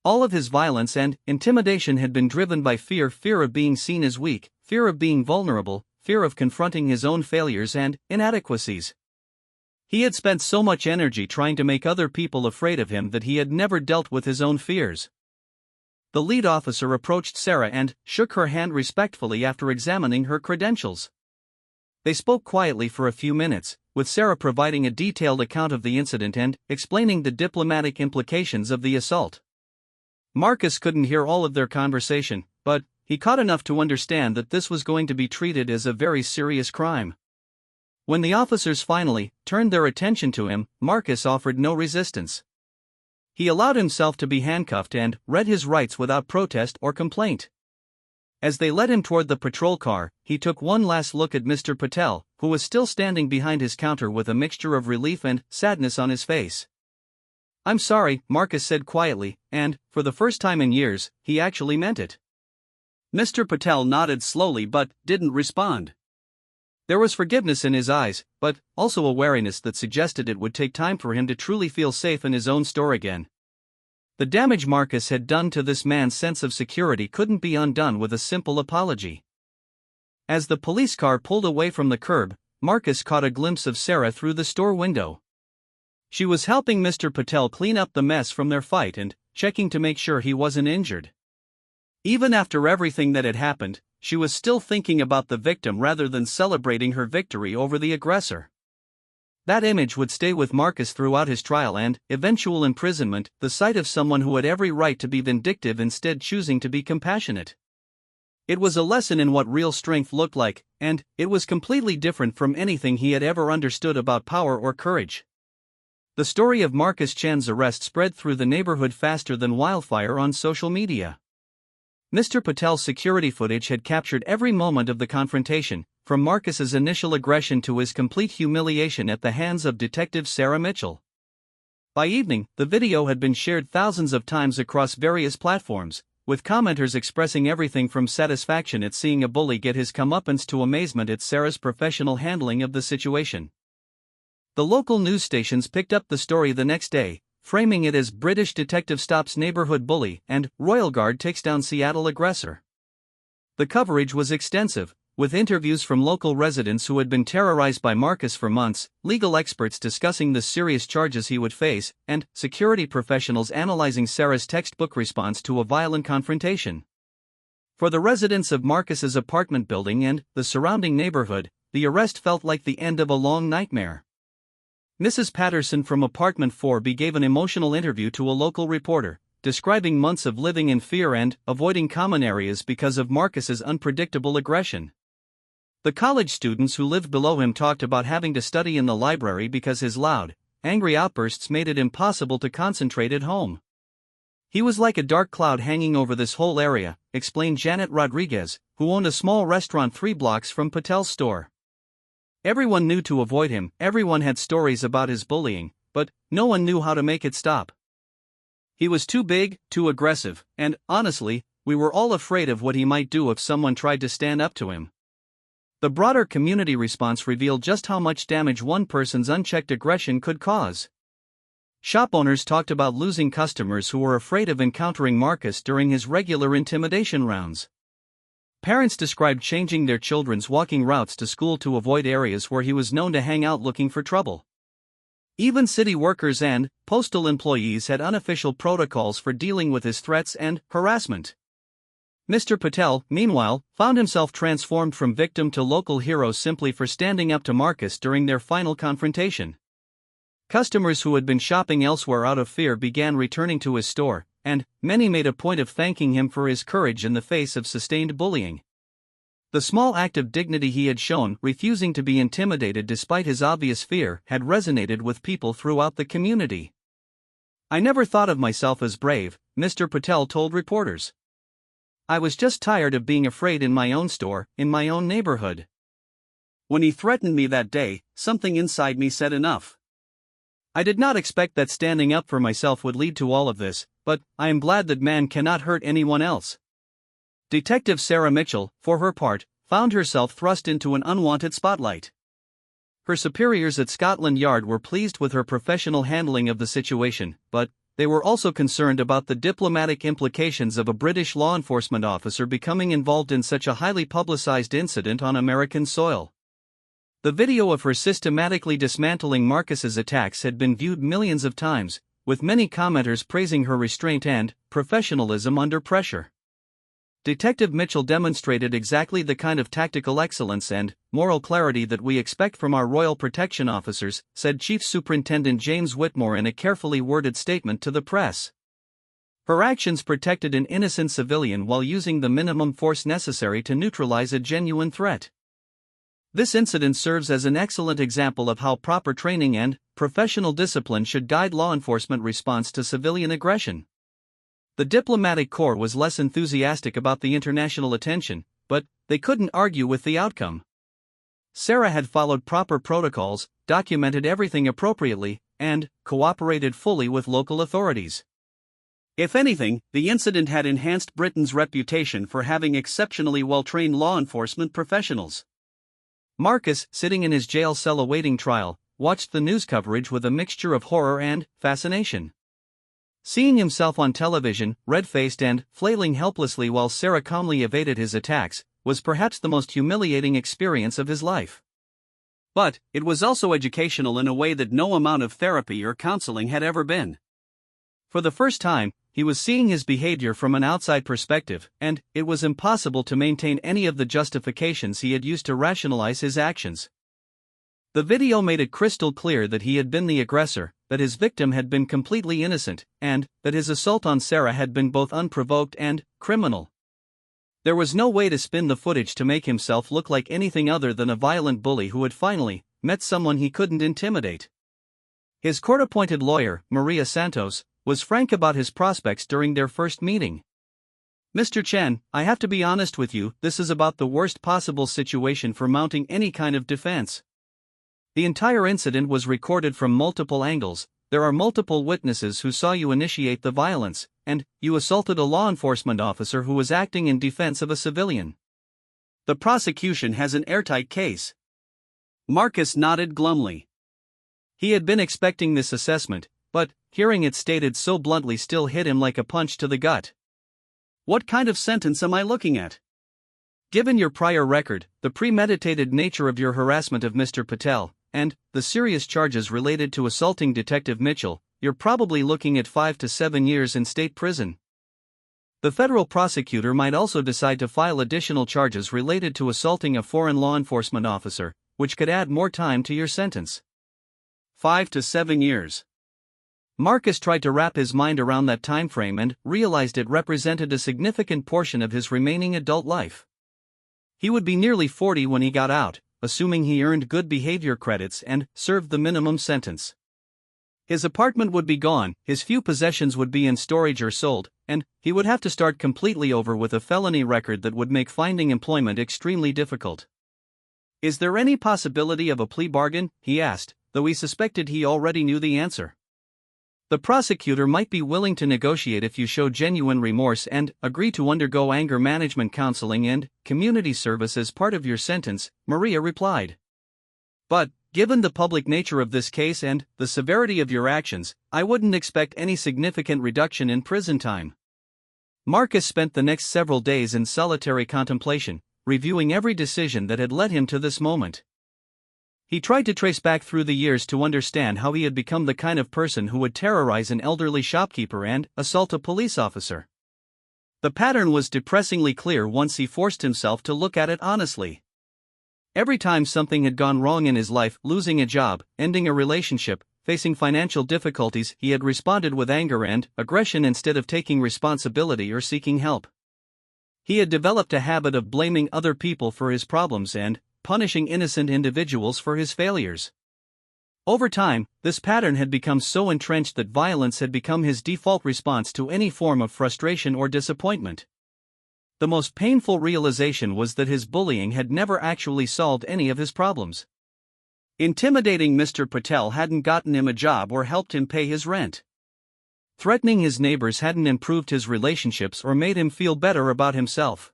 All of his violence and intimidation had been driven by fear of being seen as weak, fear of being vulnerable, fear of confronting his own failures and inadequacies. He had spent so much energy trying to make other people afraid of him that he had never dealt with his own fears. The lead officer approached Sarah and shook her hand respectfully after examining her credentials. They spoke quietly for a few minutes, with Sarah providing a detailed account of the incident and explaining the diplomatic implications of the assault. Marcus couldn't hear all of their conversation, but he caught enough to understand that this was going to be treated as a very serious crime. When the officers finally turned their attention to him, Marcus offered no resistance. He allowed himself to be handcuffed and read his rights without protest or complaint. As they led him toward the patrol car, he took one last look at Mr. Patel, who was still standing behind his counter with a mixture of relief and sadness on his face. "I'm sorry," Marcus said quietly, and, for the first time in years, he actually meant it. Mr. Patel nodded slowly but didn't respond. There was forgiveness in his eyes, but also a wariness that suggested it would take time for him to truly feel safe in his own store again. The damage Marcus had done to this man's sense of security couldn't be undone with a simple apology. As the police car pulled away from the curb, Marcus caught a glimpse of Sarah through the store window. She was helping Mr. Patel clean up the mess from their fight and checking to make sure he wasn't injured. Even after everything that had happened, she was still thinking about the victim rather than celebrating her victory over the aggressor. That image would stay with Marcus throughout his trial and eventual imprisonment, the sight of someone who had every right to be vindictive instead choosing to be compassionate. It was a lesson in what real strength looked like, and it was completely different from anything he had ever understood about power or courage. The story of Marcus Chan's arrest spread through the neighborhood faster than wildfire on social media. Mr. Patel's security footage had captured every moment of the confrontation, from Marcus's initial aggression to his complete humiliation at the hands of Detective Sarah Mitchell. By evening, the video had been shared thousands of times across various platforms, with commenters expressing everything from satisfaction at seeing a bully get his comeuppance to amazement at Sarah's professional handling of the situation. The local news stations picked up the story the next day, framing it as British detective stops neighborhood bully and Royal Guard takes down Seattle aggressor. The coverage was extensive, with interviews from local residents who had been terrorized by Marcus for months, legal experts discussing the serious charges he would face, and security professionals analyzing Sarah's textbook response to a violent confrontation. For the residents of Marcus's apartment building and the surrounding neighborhood, the arrest felt like the end of a long nightmare. Mrs. Patterson from Apartment 4B gave an emotional interview to a local reporter, describing months of living in fear and avoiding common areas because of Marcus's unpredictable aggression. The college students who lived below him talked about having to study in the library because his loud, angry outbursts made it impossible to concentrate at home. He was like a dark cloud hanging over this whole area, explained Janet Rodriguez, who owned a small restaurant 3 blocks from Patel's store. Everyone knew to avoid him, everyone had stories about his bullying, but no one knew how to make it stop. He was too big, too aggressive, and, honestly, we were all afraid of what he might do if someone tried to stand up to him. The broader community response revealed just how much damage one person's unchecked aggression could cause. Shop owners talked about losing customers who were afraid of encountering Marcus during his regular intimidation rounds. Parents described changing their children's walking routes to school to avoid areas where he was known to hang out looking for trouble. Even city workers and postal employees had unofficial protocols for dealing with his threats and harassment. Mr. Patel, meanwhile, found himself transformed from victim to local hero simply for standing up to Marcus during their final confrontation. Customers who had been shopping elsewhere out of fear began returning to his store, and many made a point of thanking him for his courage in the face of sustained bullying. The small act of dignity he had shown, refusing to be intimidated despite his obvious fear, had resonated with people throughout the community. "I never thought of myself as brave," Mr. Patel told reporters. "I was just tired of being afraid in my own store, in my own neighborhood. When he threatened me that day, something inside me said enough. I did not expect that standing up for myself would lead to all of this, but I am glad that man cannot hurt anyone else." Detective Sarah Mitchell, for her part, found herself thrust into an unwanted spotlight. Her superiors at Scotland Yard were pleased with her professional handling of the situation, but they were also concerned about the diplomatic implications of a British law enforcement officer becoming involved in such a highly publicized incident on American soil. The video of her systematically dismantling Marcus's attacks had been viewed millions of times, with many commenters praising her restraint and professionalism under pressure. Detective Mitchell demonstrated exactly the kind of tactical excellence and moral clarity that we expect from our Royal Protection Officers, said Chief Superintendent James Whitmore in a carefully worded statement to the press. Her actions protected an innocent civilian while using the minimum force necessary to neutralize a genuine threat. This incident serves as an excellent example of how proper training and professional discipline should guide law enforcement response to civilian aggression. The diplomatic corps was less enthusiastic about the international attention, but they couldn't argue with the outcome. Sarah had followed proper protocols, documented everything appropriately, and cooperated fully with local authorities. If anything, the incident had enhanced Britain's reputation for having exceptionally well-trained law enforcement professionals. Marcus, sitting in his jail cell awaiting trial, watched the news coverage with a mixture of horror and fascination. Seeing himself on television, red-faced and flailing helplessly while Sarah calmly evaded his attacks, was perhaps the most humiliating experience of his life. But it was also educational in a way that no amount of therapy or counseling had ever been. For the first time, he was seeing his behavior from an outside perspective, and it was impossible to maintain any of the justifications he had used to rationalize his actions. The video made it crystal clear that he had been the aggressor, that his victim had been completely innocent, and that his assault on Sarah had been both unprovoked and criminal. There was no way to spin the footage to make himself look like anything other than a violent bully who had finally met someone he couldn't intimidate. His court-appointed lawyer, Maria Santos, was frank about his prospects during their first meeting. "Mr. Chen, I have to be honest with you, this is about the worst possible situation for mounting any kind of defense. The entire incident was recorded from multiple angles, there are multiple witnesses who saw you initiate the violence, and you assaulted a law enforcement officer who was acting in defense of a civilian. The prosecution has an airtight case." Marcus nodded glumly. He had been expecting this assessment, but hearing it stated so bluntly still hit him like a punch to the gut. "What kind of sentence am I looking at? Given your prior record, the premeditated nature of your harassment of Mr. Patel, and the serious charges related to assaulting Detective Mitchell, you're probably looking at 5 to 7 years in state prison. The federal prosecutor might also decide to file additional charges related to assaulting a foreign law enforcement officer, which could add more time to your sentence." 5 to 7 years. Marcus tried to wrap his mind around that time frame and realized it represented a significant portion of his remaining adult life. He would be nearly 40 when he got out, assuming he earned good behavior credits and served the minimum sentence. His apartment would be gone, his few possessions would be in storage or sold, and he would have to start completely over with a felony record that would make finding employment extremely difficult. "Is there any possibility of a plea bargain?" he asked, though he suspected he already knew the answer. "The prosecutor might be willing to negotiate if you show genuine remorse and agree to undergo anger management counseling and community service as part of your sentence," Maria replied. "But, given the public nature of this case and the severity of your actions, I wouldn't expect any significant reduction in prison time." Marcus spent the next several days in solitary contemplation, reviewing every decision that had led him to this moment. He tried to trace back through the years to understand how he had become the kind of person who would terrorize an elderly shopkeeper and assault a police officer. The pattern was depressingly clear once he forced himself to look at it honestly. Every time something had gone wrong in his life, losing a job, ending a relationship, facing financial difficulties, he had responded with anger and aggression instead of taking responsibility or seeking help. He had developed a habit of blaming other people for his problems and punishing innocent individuals for his failures. Over time, this pattern had become so entrenched that violence had become his default response to any form of frustration or disappointment. The most painful realization was that his bullying had never actually solved any of his problems. Intimidating Mr. Patel hadn't gotten him a job or helped him pay his rent. Threatening his neighbors hadn't improved his relationships or made him feel better about himself.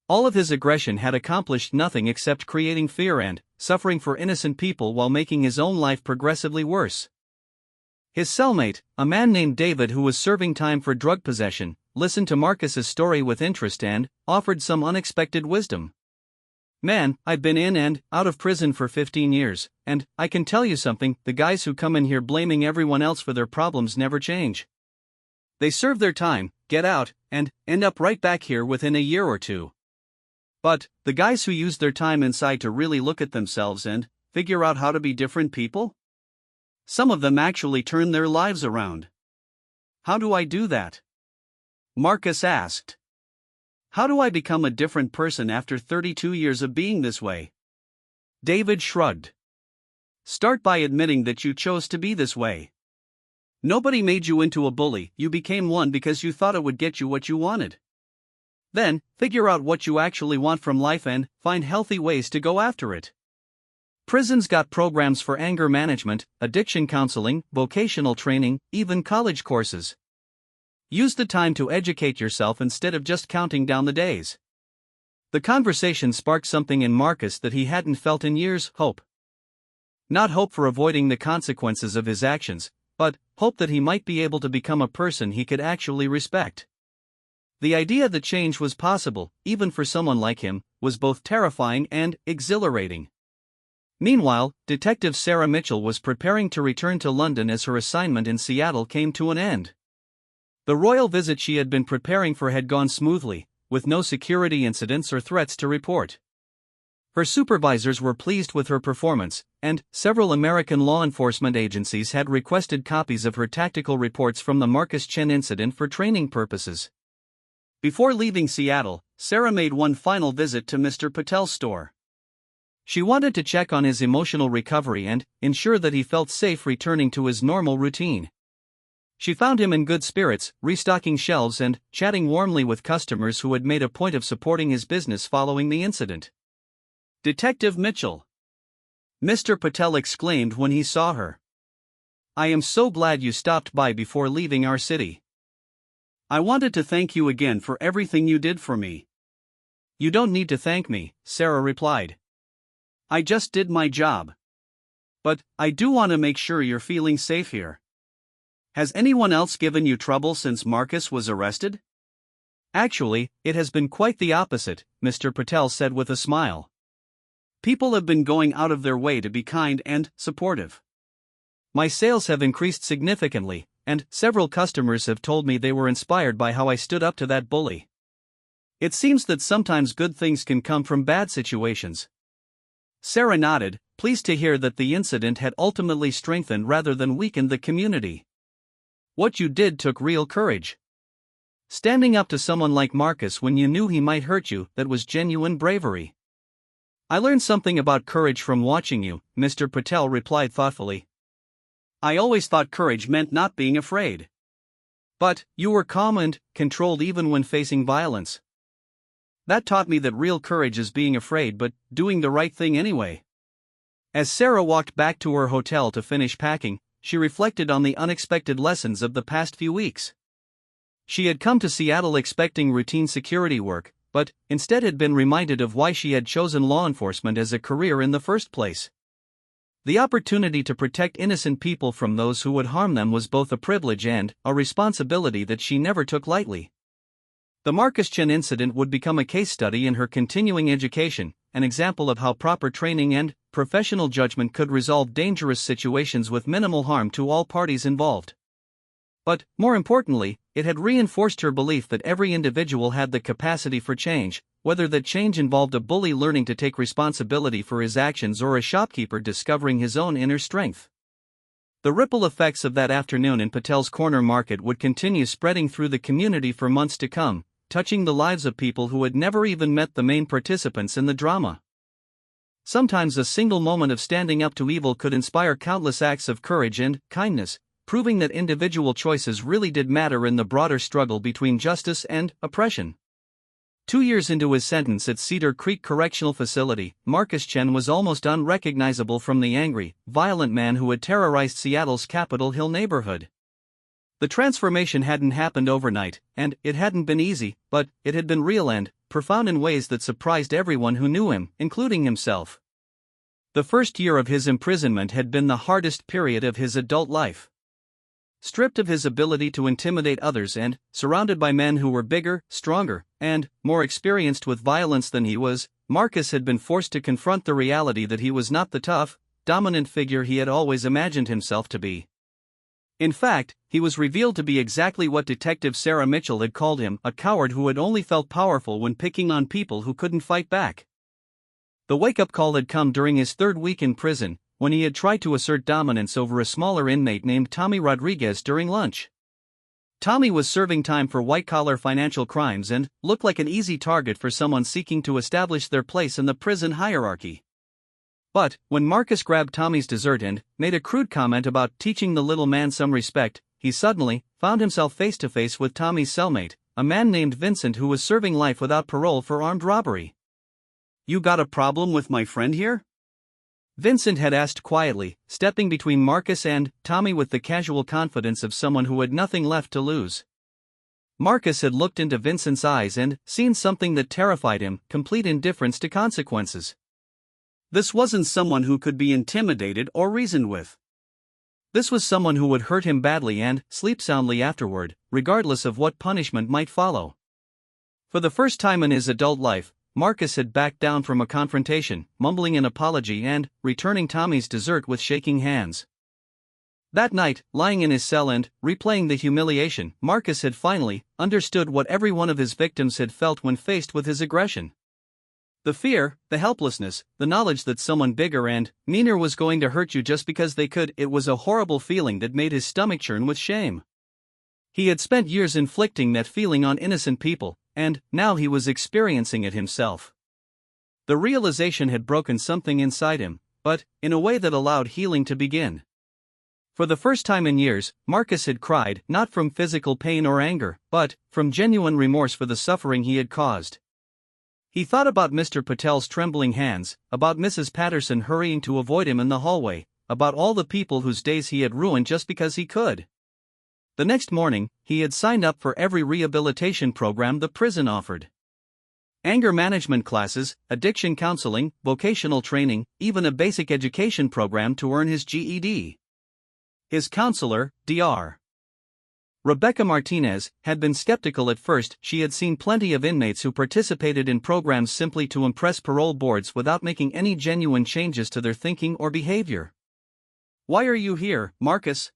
All of his aggression had accomplished nothing except creating fear and suffering for innocent people while making his own life progressively worse. His cellmate, a man named David who was serving time for drug possession, listened to Marcus's story with interest and offered some unexpected wisdom. "Man, I've been in and out of prison for 15 years, and I can tell you something, the guys who come in here blaming everyone else for their problems never change. They serve their time, get out, and end up right back here within a year or two. But the guys who use their time inside to really look at themselves and figure out how to be different people? Some of them actually turn their lives around. How do I do that?" Marcus asked. "How do I become a different person after 32 years of being this way?" David shrugged. "Start by admitting that you chose to be this way. Nobody made you into a bully, you became one because you thought it would get you what you wanted. Then, figure out what you actually want from life and find healthy ways to go after it. Prisons got programs for anger management, addiction counseling, vocational training, even college courses. Use the time to educate yourself instead of just counting down the days." The conversation sparked something in Marcus that he hadn't felt in years: hope. Not hope for avoiding the consequences of his actions, but hope that he might be able to become a person he could actually respect. The idea that change was possible, even for someone like him, was both terrifying and exhilarating. Meanwhile, Detective Sarah Mitchell was preparing to return to London as her assignment in Seattle came to an end. The royal visit she had been preparing for had gone smoothly, with no security incidents or threats to report. Her supervisors were pleased with her performance, and several American law enforcement agencies had requested copies of her tactical reports from the Marcus Chen incident for training purposes. Before leaving Seattle, Sarah made one final visit to Mr. Patel's store. She wanted to check on his emotional recovery and ensure that he felt safe returning to his normal routine. She found him in good spirits, restocking shelves and chatting warmly with customers who had made a point of supporting his business following the incident. "Detective Mitchell!" Mr. Patel exclaimed when he saw her. "I am so glad you stopped by before leaving our city. I wanted to thank you again for everything you did for me." "You don't need to thank me," Sarah replied. "I just did my job. But I do want to make sure you're feeling safe here. Has anyone else given you trouble since Marcus was arrested?" "Actually, it has been quite the opposite," Mr. Patel said with a smile. "People have been going out of their way to be kind and supportive. My sales have increased significantly, and several customers have told me they were inspired by how I stood up to that bully. It seems that sometimes good things can come from bad situations." Sarah nodded, pleased to hear that the incident had ultimately strengthened rather than weakened the community. "What you did took real courage. Standing up to someone like Marcus when you knew he might hurt you, that was genuine bravery." "I learned something about courage from watching you," Mr. Patel replied thoughtfully. I always thought courage meant not being afraid. But, you were calm and controlled even when facing violence. That taught me that real courage is being afraid but doing the right thing anyway. As Sarah walked back to her hotel to finish packing, she reflected on the unexpected lessons of the past few weeks. She had come to Seattle expecting routine security work, but instead had been reminded of why she had chosen law enforcement as a career in the first place. The opportunity to protect innocent people from those who would harm them was both a privilege and a responsibility that she never took lightly. The Marcus Chen incident would become a case study in her continuing education, an example of how proper training and professional judgment could resolve dangerous situations with minimal harm to all parties involved. But, more importantly, it had reinforced her belief that every individual had the capacity for change, whether that change involved a bully learning to take responsibility for his actions or a shopkeeper discovering his own inner strength. The ripple effects of that afternoon in Patel's Corner Market would continue spreading through the community for months to come, touching the lives of people who had never even met the main participants in the drama. Sometimes a single moment of standing up to evil could inspire countless acts of courage and kindness, proving that individual choices really did matter in the broader struggle between justice and oppression. 2 years into his sentence at Cedar Creek Correctional Facility, Marcus Chen was almost unrecognizable from the angry, violent man who had terrorized Seattle's Capitol Hill neighborhood. The transformation hadn't happened overnight, and it hadn't been easy, but it had been real and profound in ways that surprised everyone who knew him, including himself. The first year of his imprisonment had been the hardest period of his adult life. Stripped of his ability to intimidate others and surrounded by men who were bigger, stronger, and more experienced with violence than he was, Marcus had been forced to confront the reality that he was not the tough, dominant figure he had always imagined himself to be. In fact, he was revealed to be exactly what Detective Sarah Mitchell had called him, a coward who had only felt powerful when picking on people who couldn't fight back. The wake-up call had come during his third week in prison, when he had tried to assert dominance over a smaller inmate named Tommy Rodriguez during lunch. Tommy was serving time for white-collar financial crimes and looked like an easy target for someone seeking to establish their place in the prison hierarchy. But, when Marcus grabbed Tommy's dessert and made a crude comment about teaching the little man some respect, he suddenly found himself face-to-face with Tommy's cellmate, a man named Vincent who was serving life without parole for armed robbery. "You got a problem with my friend here?" Vincent had asked quietly, stepping between Marcus and Tommy with the casual confidence of someone who had nothing left to lose. Marcus had looked into Vincent's eyes and seen something that terrified him, complete indifference to consequences. This wasn't someone who could be intimidated or reasoned with. This was someone who would hurt him badly and sleep soundly afterward, regardless of what punishment might follow. For the first time in his adult life, Marcus had backed down from a confrontation, mumbling an apology and returning Tommy's dessert with shaking hands. That night, lying in his cell and replaying the humiliation, Marcus had finally understood what every one of his victims had felt when faced with his aggression. The fear, the helplessness, the knowledge that someone bigger and meaner was going to hurt you just because they could. It was a horrible feeling that made his stomach churn with shame. He had spent years inflicting that feeling on innocent people, and now he was experiencing it himself. The realization had broken something inside him, but in a way that allowed healing to begin. For the first time in years, Marcus had cried, not from physical pain or anger, but from genuine remorse for the suffering he had caused. He thought about Mr. Patel's trembling hands, about Mrs. Patterson hurrying to avoid him in the hallway, about all the people whose days he had ruined just because he could. The next morning, he had signed up for every rehabilitation program the prison offered. Anger management classes, addiction counseling, vocational training, even a basic education program to earn his GED. His counselor, Dr. Rebecca Martinez, had been skeptical at first. She had seen plenty of inmates who participated in programs simply to impress parole boards without making any genuine changes to their thinking or behavior. "Why are you here, Marcus?"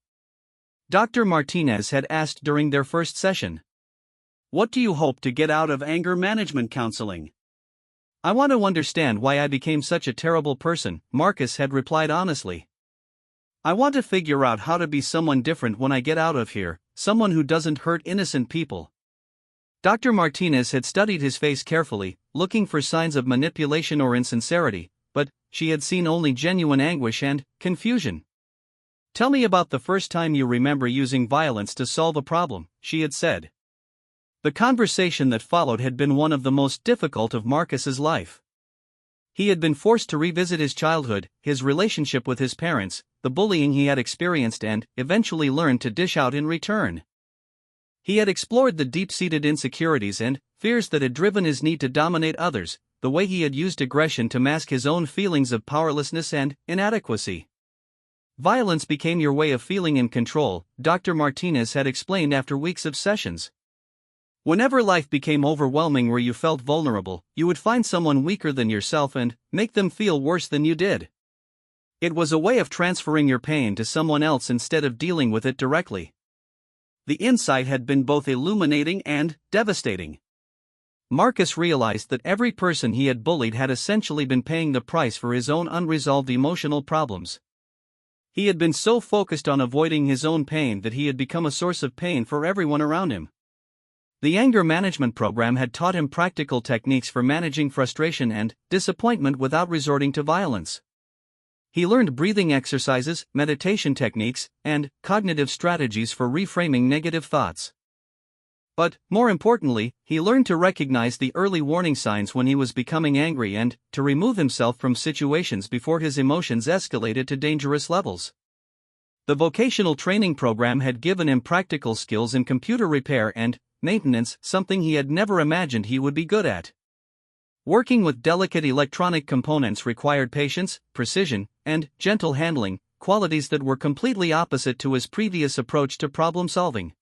Dr. Martinez had asked during their first session. "What do you hope to get out of anger management counseling?" "I want to understand why I became such a terrible person," Marcus had replied honestly. "I want to figure out how to be someone different when I get out of here, someone who doesn't hurt innocent people." Dr. Martinez had studied his face carefully, looking for signs of manipulation or insincerity, but she had seen only genuine anguish and confusion. Tell me about the first time you remember using violence to solve a problem, she had said. The conversation that followed had been one of the most difficult of Marcus's life. He had been forced to revisit his childhood, his relationship with his parents, the bullying he had experienced and, eventually learned to dish out in return. He had explored the deep-seated insecurities and fears that had driven his need to dominate others, the way he had used aggression to mask his own feelings of powerlessness and inadequacy. Violence became your way of feeling in control, Dr. Martinez had explained after weeks of sessions. Whenever life became overwhelming where you felt vulnerable, you would find someone weaker than yourself and make them feel worse than you did. It was a way of transferring your pain to someone else instead of dealing with it directly. The insight had been both illuminating and devastating. Marcus realized that every person he had bullied had essentially been paying the price for his own unresolved emotional problems. He had been so focused on avoiding his own pain that he had become a source of pain for everyone around him. The anger management program had taught him practical techniques for managing frustration and disappointment without resorting to violence. He learned breathing exercises, meditation techniques, and cognitive strategies for reframing negative thoughts. But, more importantly, he learned to recognize the early warning signs when he was becoming angry and to remove himself from situations before his emotions escalated to dangerous levels. The vocational training program had given him practical skills in computer repair and maintenance, something he had never imagined he would be good at. Working with delicate electronic components required patience, precision, and gentle handling, qualities that were completely opposite to his previous approach to problem solving.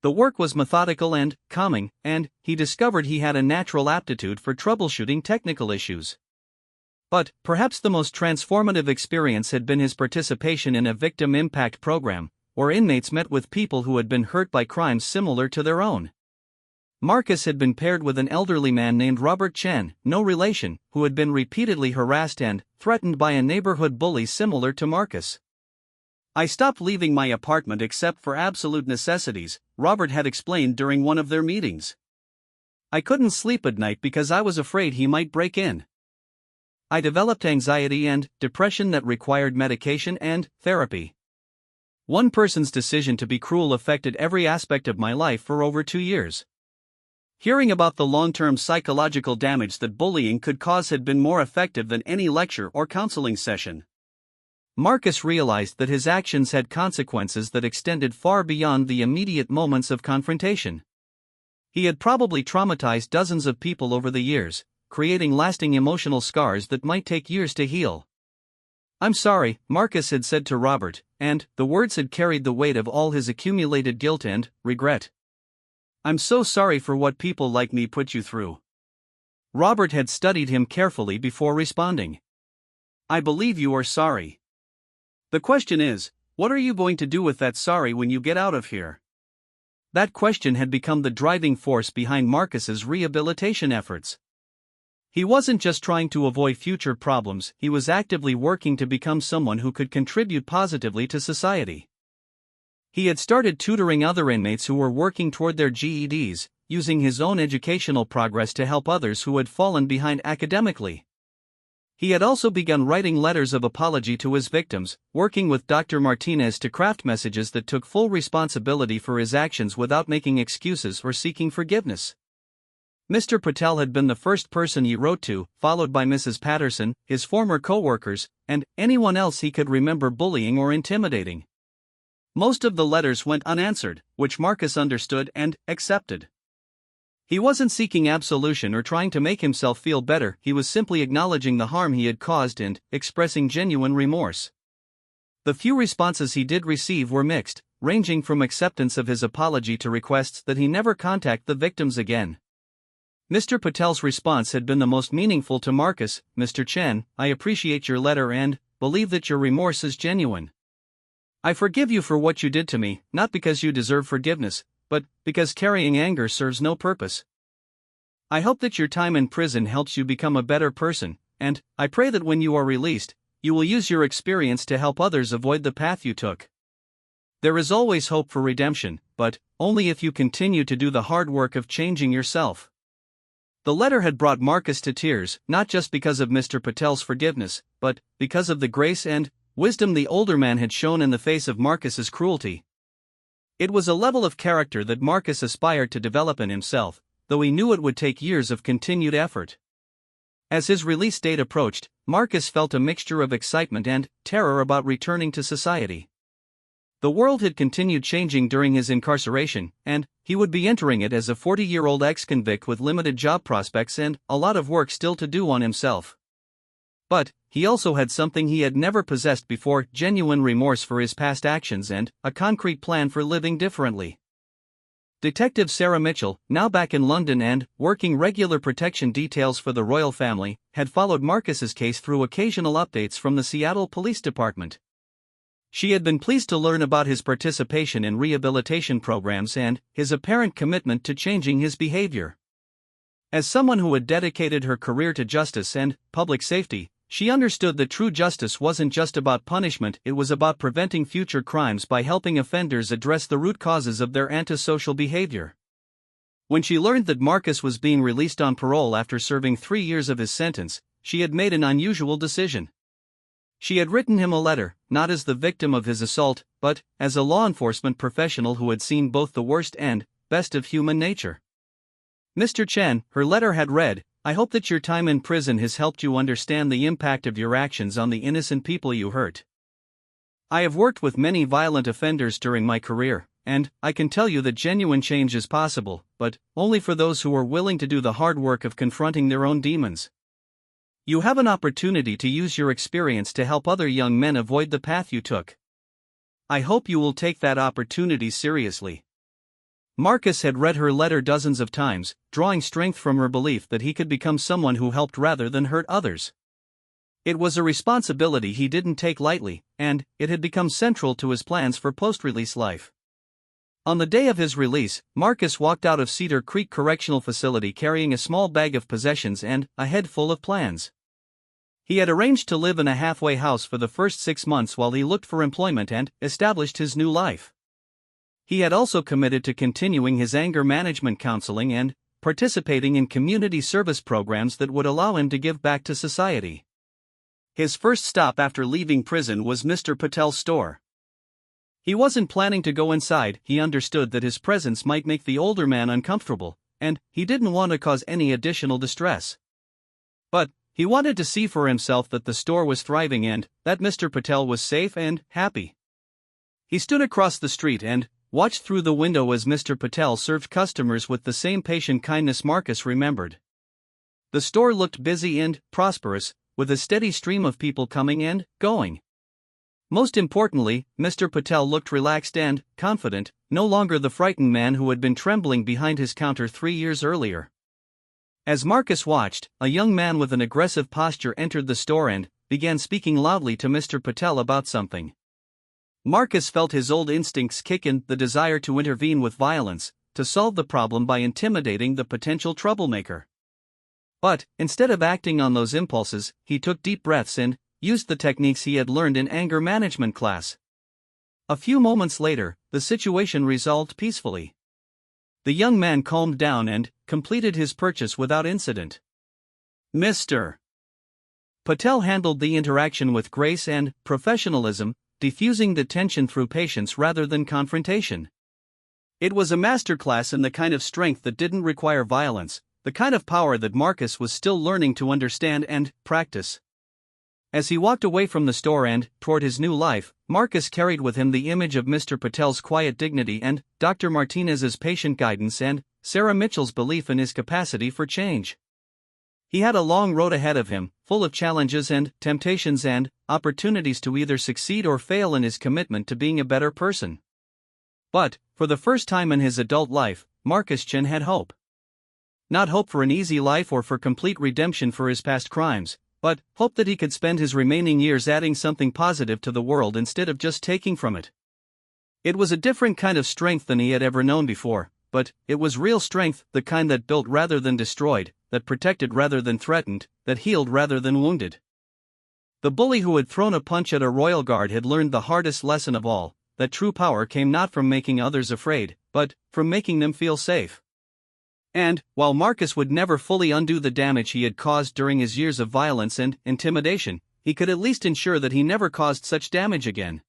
The work was methodical and calming, and he discovered he had a natural aptitude for troubleshooting technical issues. But perhaps the most transformative experience had been his participation in a victim impact program, where inmates met with people who had been hurt by crimes similar to their own. Marcus had been paired with an elderly man named Robert Chen, no relation, who had been repeatedly harassed and threatened by a neighborhood bully similar to Marcus. I stopped leaving my apartment except for absolute necessities, Robert had explained during one of their meetings. I couldn't sleep at night because I was afraid he might break in. I developed anxiety and depression that required medication and therapy. One person's decision to be cruel affected every aspect of my life for over 2 years. Hearing about the long-term psychological damage that bullying could cause had been more effective than any lecture or counseling session. Marcus realized that his actions had consequences that extended far beyond the immediate moments of confrontation. He had probably traumatized dozens of people over the years, creating lasting emotional scars that might take years to heal. "I'm sorry," Marcus had said to Robert, and the words had carried the weight of all his accumulated guilt and regret. "I'm so sorry for what people like me put you through." Robert had studied him carefully before responding. "I believe you are sorry. The question is, what are you going to do with that sorry when you get out of here?" That question had become the driving force behind Marcus's rehabilitation efforts. He wasn't just trying to avoid future problems, he was actively working to become someone who could contribute positively to society. He had started tutoring other inmates who were working toward their GEDs, using his own educational progress to help others who had fallen behind academically. He had also begun writing letters of apology to his victims, working with Dr. Martinez to craft messages that took full responsibility for his actions without making excuses or seeking forgiveness. Mr. Patel had been the first person he wrote to, followed by Mrs. Patterson, his former co-workers, and anyone else he could remember bullying or intimidating. Most of the letters went unanswered, which Marcus understood and accepted. He wasn't seeking absolution or trying to make himself feel better, he was simply acknowledging the harm he had caused and expressing genuine remorse. The few responses he did receive were mixed, ranging from acceptance of his apology to requests that he never contact the victims again. Mr. Patel's response had been the most meaningful to Marcus. "Mr. Chen, I appreciate your letter and believe that your remorse is genuine. I forgive you for what you did to me, not because you deserve forgiveness, but because carrying anger serves no purpose. I hope that your time in prison helps you become a better person, and I pray that when you are released, you will use your experience to help others avoid the path you took. There is always hope for redemption, but only if you continue to do the hard work of changing yourself." The letter had brought Marcus to tears, not just because of Mr. Patel's forgiveness, but because of the grace and wisdom the older man had shown in the face of Marcus's cruelty. It was a level of character that Marcus aspired to develop in himself, though he knew it would take years of continued effort. As his release date approached, Marcus felt a mixture of excitement and terror about returning to society. The world had continued changing during his incarceration, and he would be entering it as a 40-year-old ex-convict with limited job prospects and a lot of work still to do on himself. But he also had something he had never possessed before: genuine remorse for his past actions and a concrete plan for living differently. Detective Sarah Mitchell, now back in London and working regular protection details for the royal family, had followed Marcus's case through occasional updates from the Seattle Police Department. She had been pleased to learn about his participation in rehabilitation programs and his apparent commitment to changing his behavior. As someone who had dedicated her career to justice and public safety, she understood that true justice wasn't just about punishment, it was about preventing future crimes by helping offenders address the root causes of their antisocial behavior. When she learned that Marcus was being released on parole after serving 3 years of his sentence, she had made an unusual decision. She had written him a letter, not as the victim of his assault, but as a law enforcement professional who had seen both the worst and best of human nature. Mr. Chen, her letter had read, "I hope that your time in prison has helped you understand the impact of your actions on the innocent people you hurt. I have worked with many violent offenders during my career, and I can tell you that genuine change is possible, but only for those who are willing to do the hard work of confronting their own demons. You have an opportunity to use your experience to help other young men avoid the path you took. I hope you will take that opportunity seriously." Marcus had read her letter dozens of times, drawing strength from her belief that he could become someone who helped rather than hurt others. It was a responsibility he didn't take lightly, and it had become central to his plans for post-release life. On the day of his release, Marcus walked out of Cedar Creek Correctional Facility carrying a small bag of possessions and a head full of plans. He had arranged to live in a halfway house for the first 6 months while he looked for employment and established his new life. He had also committed to continuing his anger management counseling and participating in community service programs that would allow him to give back to society. His first stop after leaving prison was Mr. Patel's store. He wasn't planning to go inside. He understood that his presence might make the older man uncomfortable, and he didn't want to cause any additional distress. But he wanted to see for himself that the store was thriving and that Mr. Patel was safe and happy. He stood across the street and watched through the window as Mr. Patel served customers with the same patient kindness Marcus remembered. The store looked busy and prosperous, with a steady stream of people coming and going. Most importantly, Mr. Patel looked relaxed and confident, no longer the frightened man who had been trembling behind his counter 3 years earlier. As Marcus watched, a young man with an aggressive posture entered the store and began speaking loudly to Mr. Patel about something. Marcus felt his old instincts kick in, the desire to intervene with violence, to solve the problem by intimidating the potential troublemaker. But, instead of acting on those impulses, he took deep breaths and used the techniques he had learned in anger management class. A few moments later, the situation resolved peacefully. The young man calmed down and completed his purchase without incident. Mr. Patel handled the interaction with grace and professionalism, diffusing the tension through patience rather than confrontation. It was a masterclass in the kind of strength that didn't require violence, the kind of power that Marcus was still learning to understand and practice. As he walked away from the store and toward his new life, Marcus carried with him the image of Mr. Patel's quiet dignity and Dr. Martinez's patient guidance and Sarah Mitchell's belief in his capacity for change. He had a long road ahead of him, full of challenges and temptations and opportunities to either succeed or fail in his commitment to being a better person. But, for the first time in his adult life, Marcus Chen had hope. Not hope for an easy life or for complete redemption for his past crimes, but hope that he could spend his remaining years adding something positive to the world instead of just taking from it. It was a different kind of strength than he had ever known before, but it was real strength, the kind that built rather than destroyed, that protected rather than threatened, that healed rather than wounded. The bully who had thrown a punch at a royal guard had learned the hardest lesson of all, that true power came not from making others afraid, but from making them feel safe. And, while Marcus would never fully undo the damage he had caused during his years of violence and intimidation, he could at least ensure that he never caused such damage again.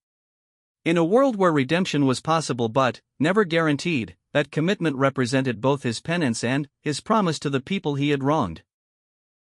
In a world where redemption was possible but never guaranteed, that commitment represented both his penance and his promise to the people he had wronged.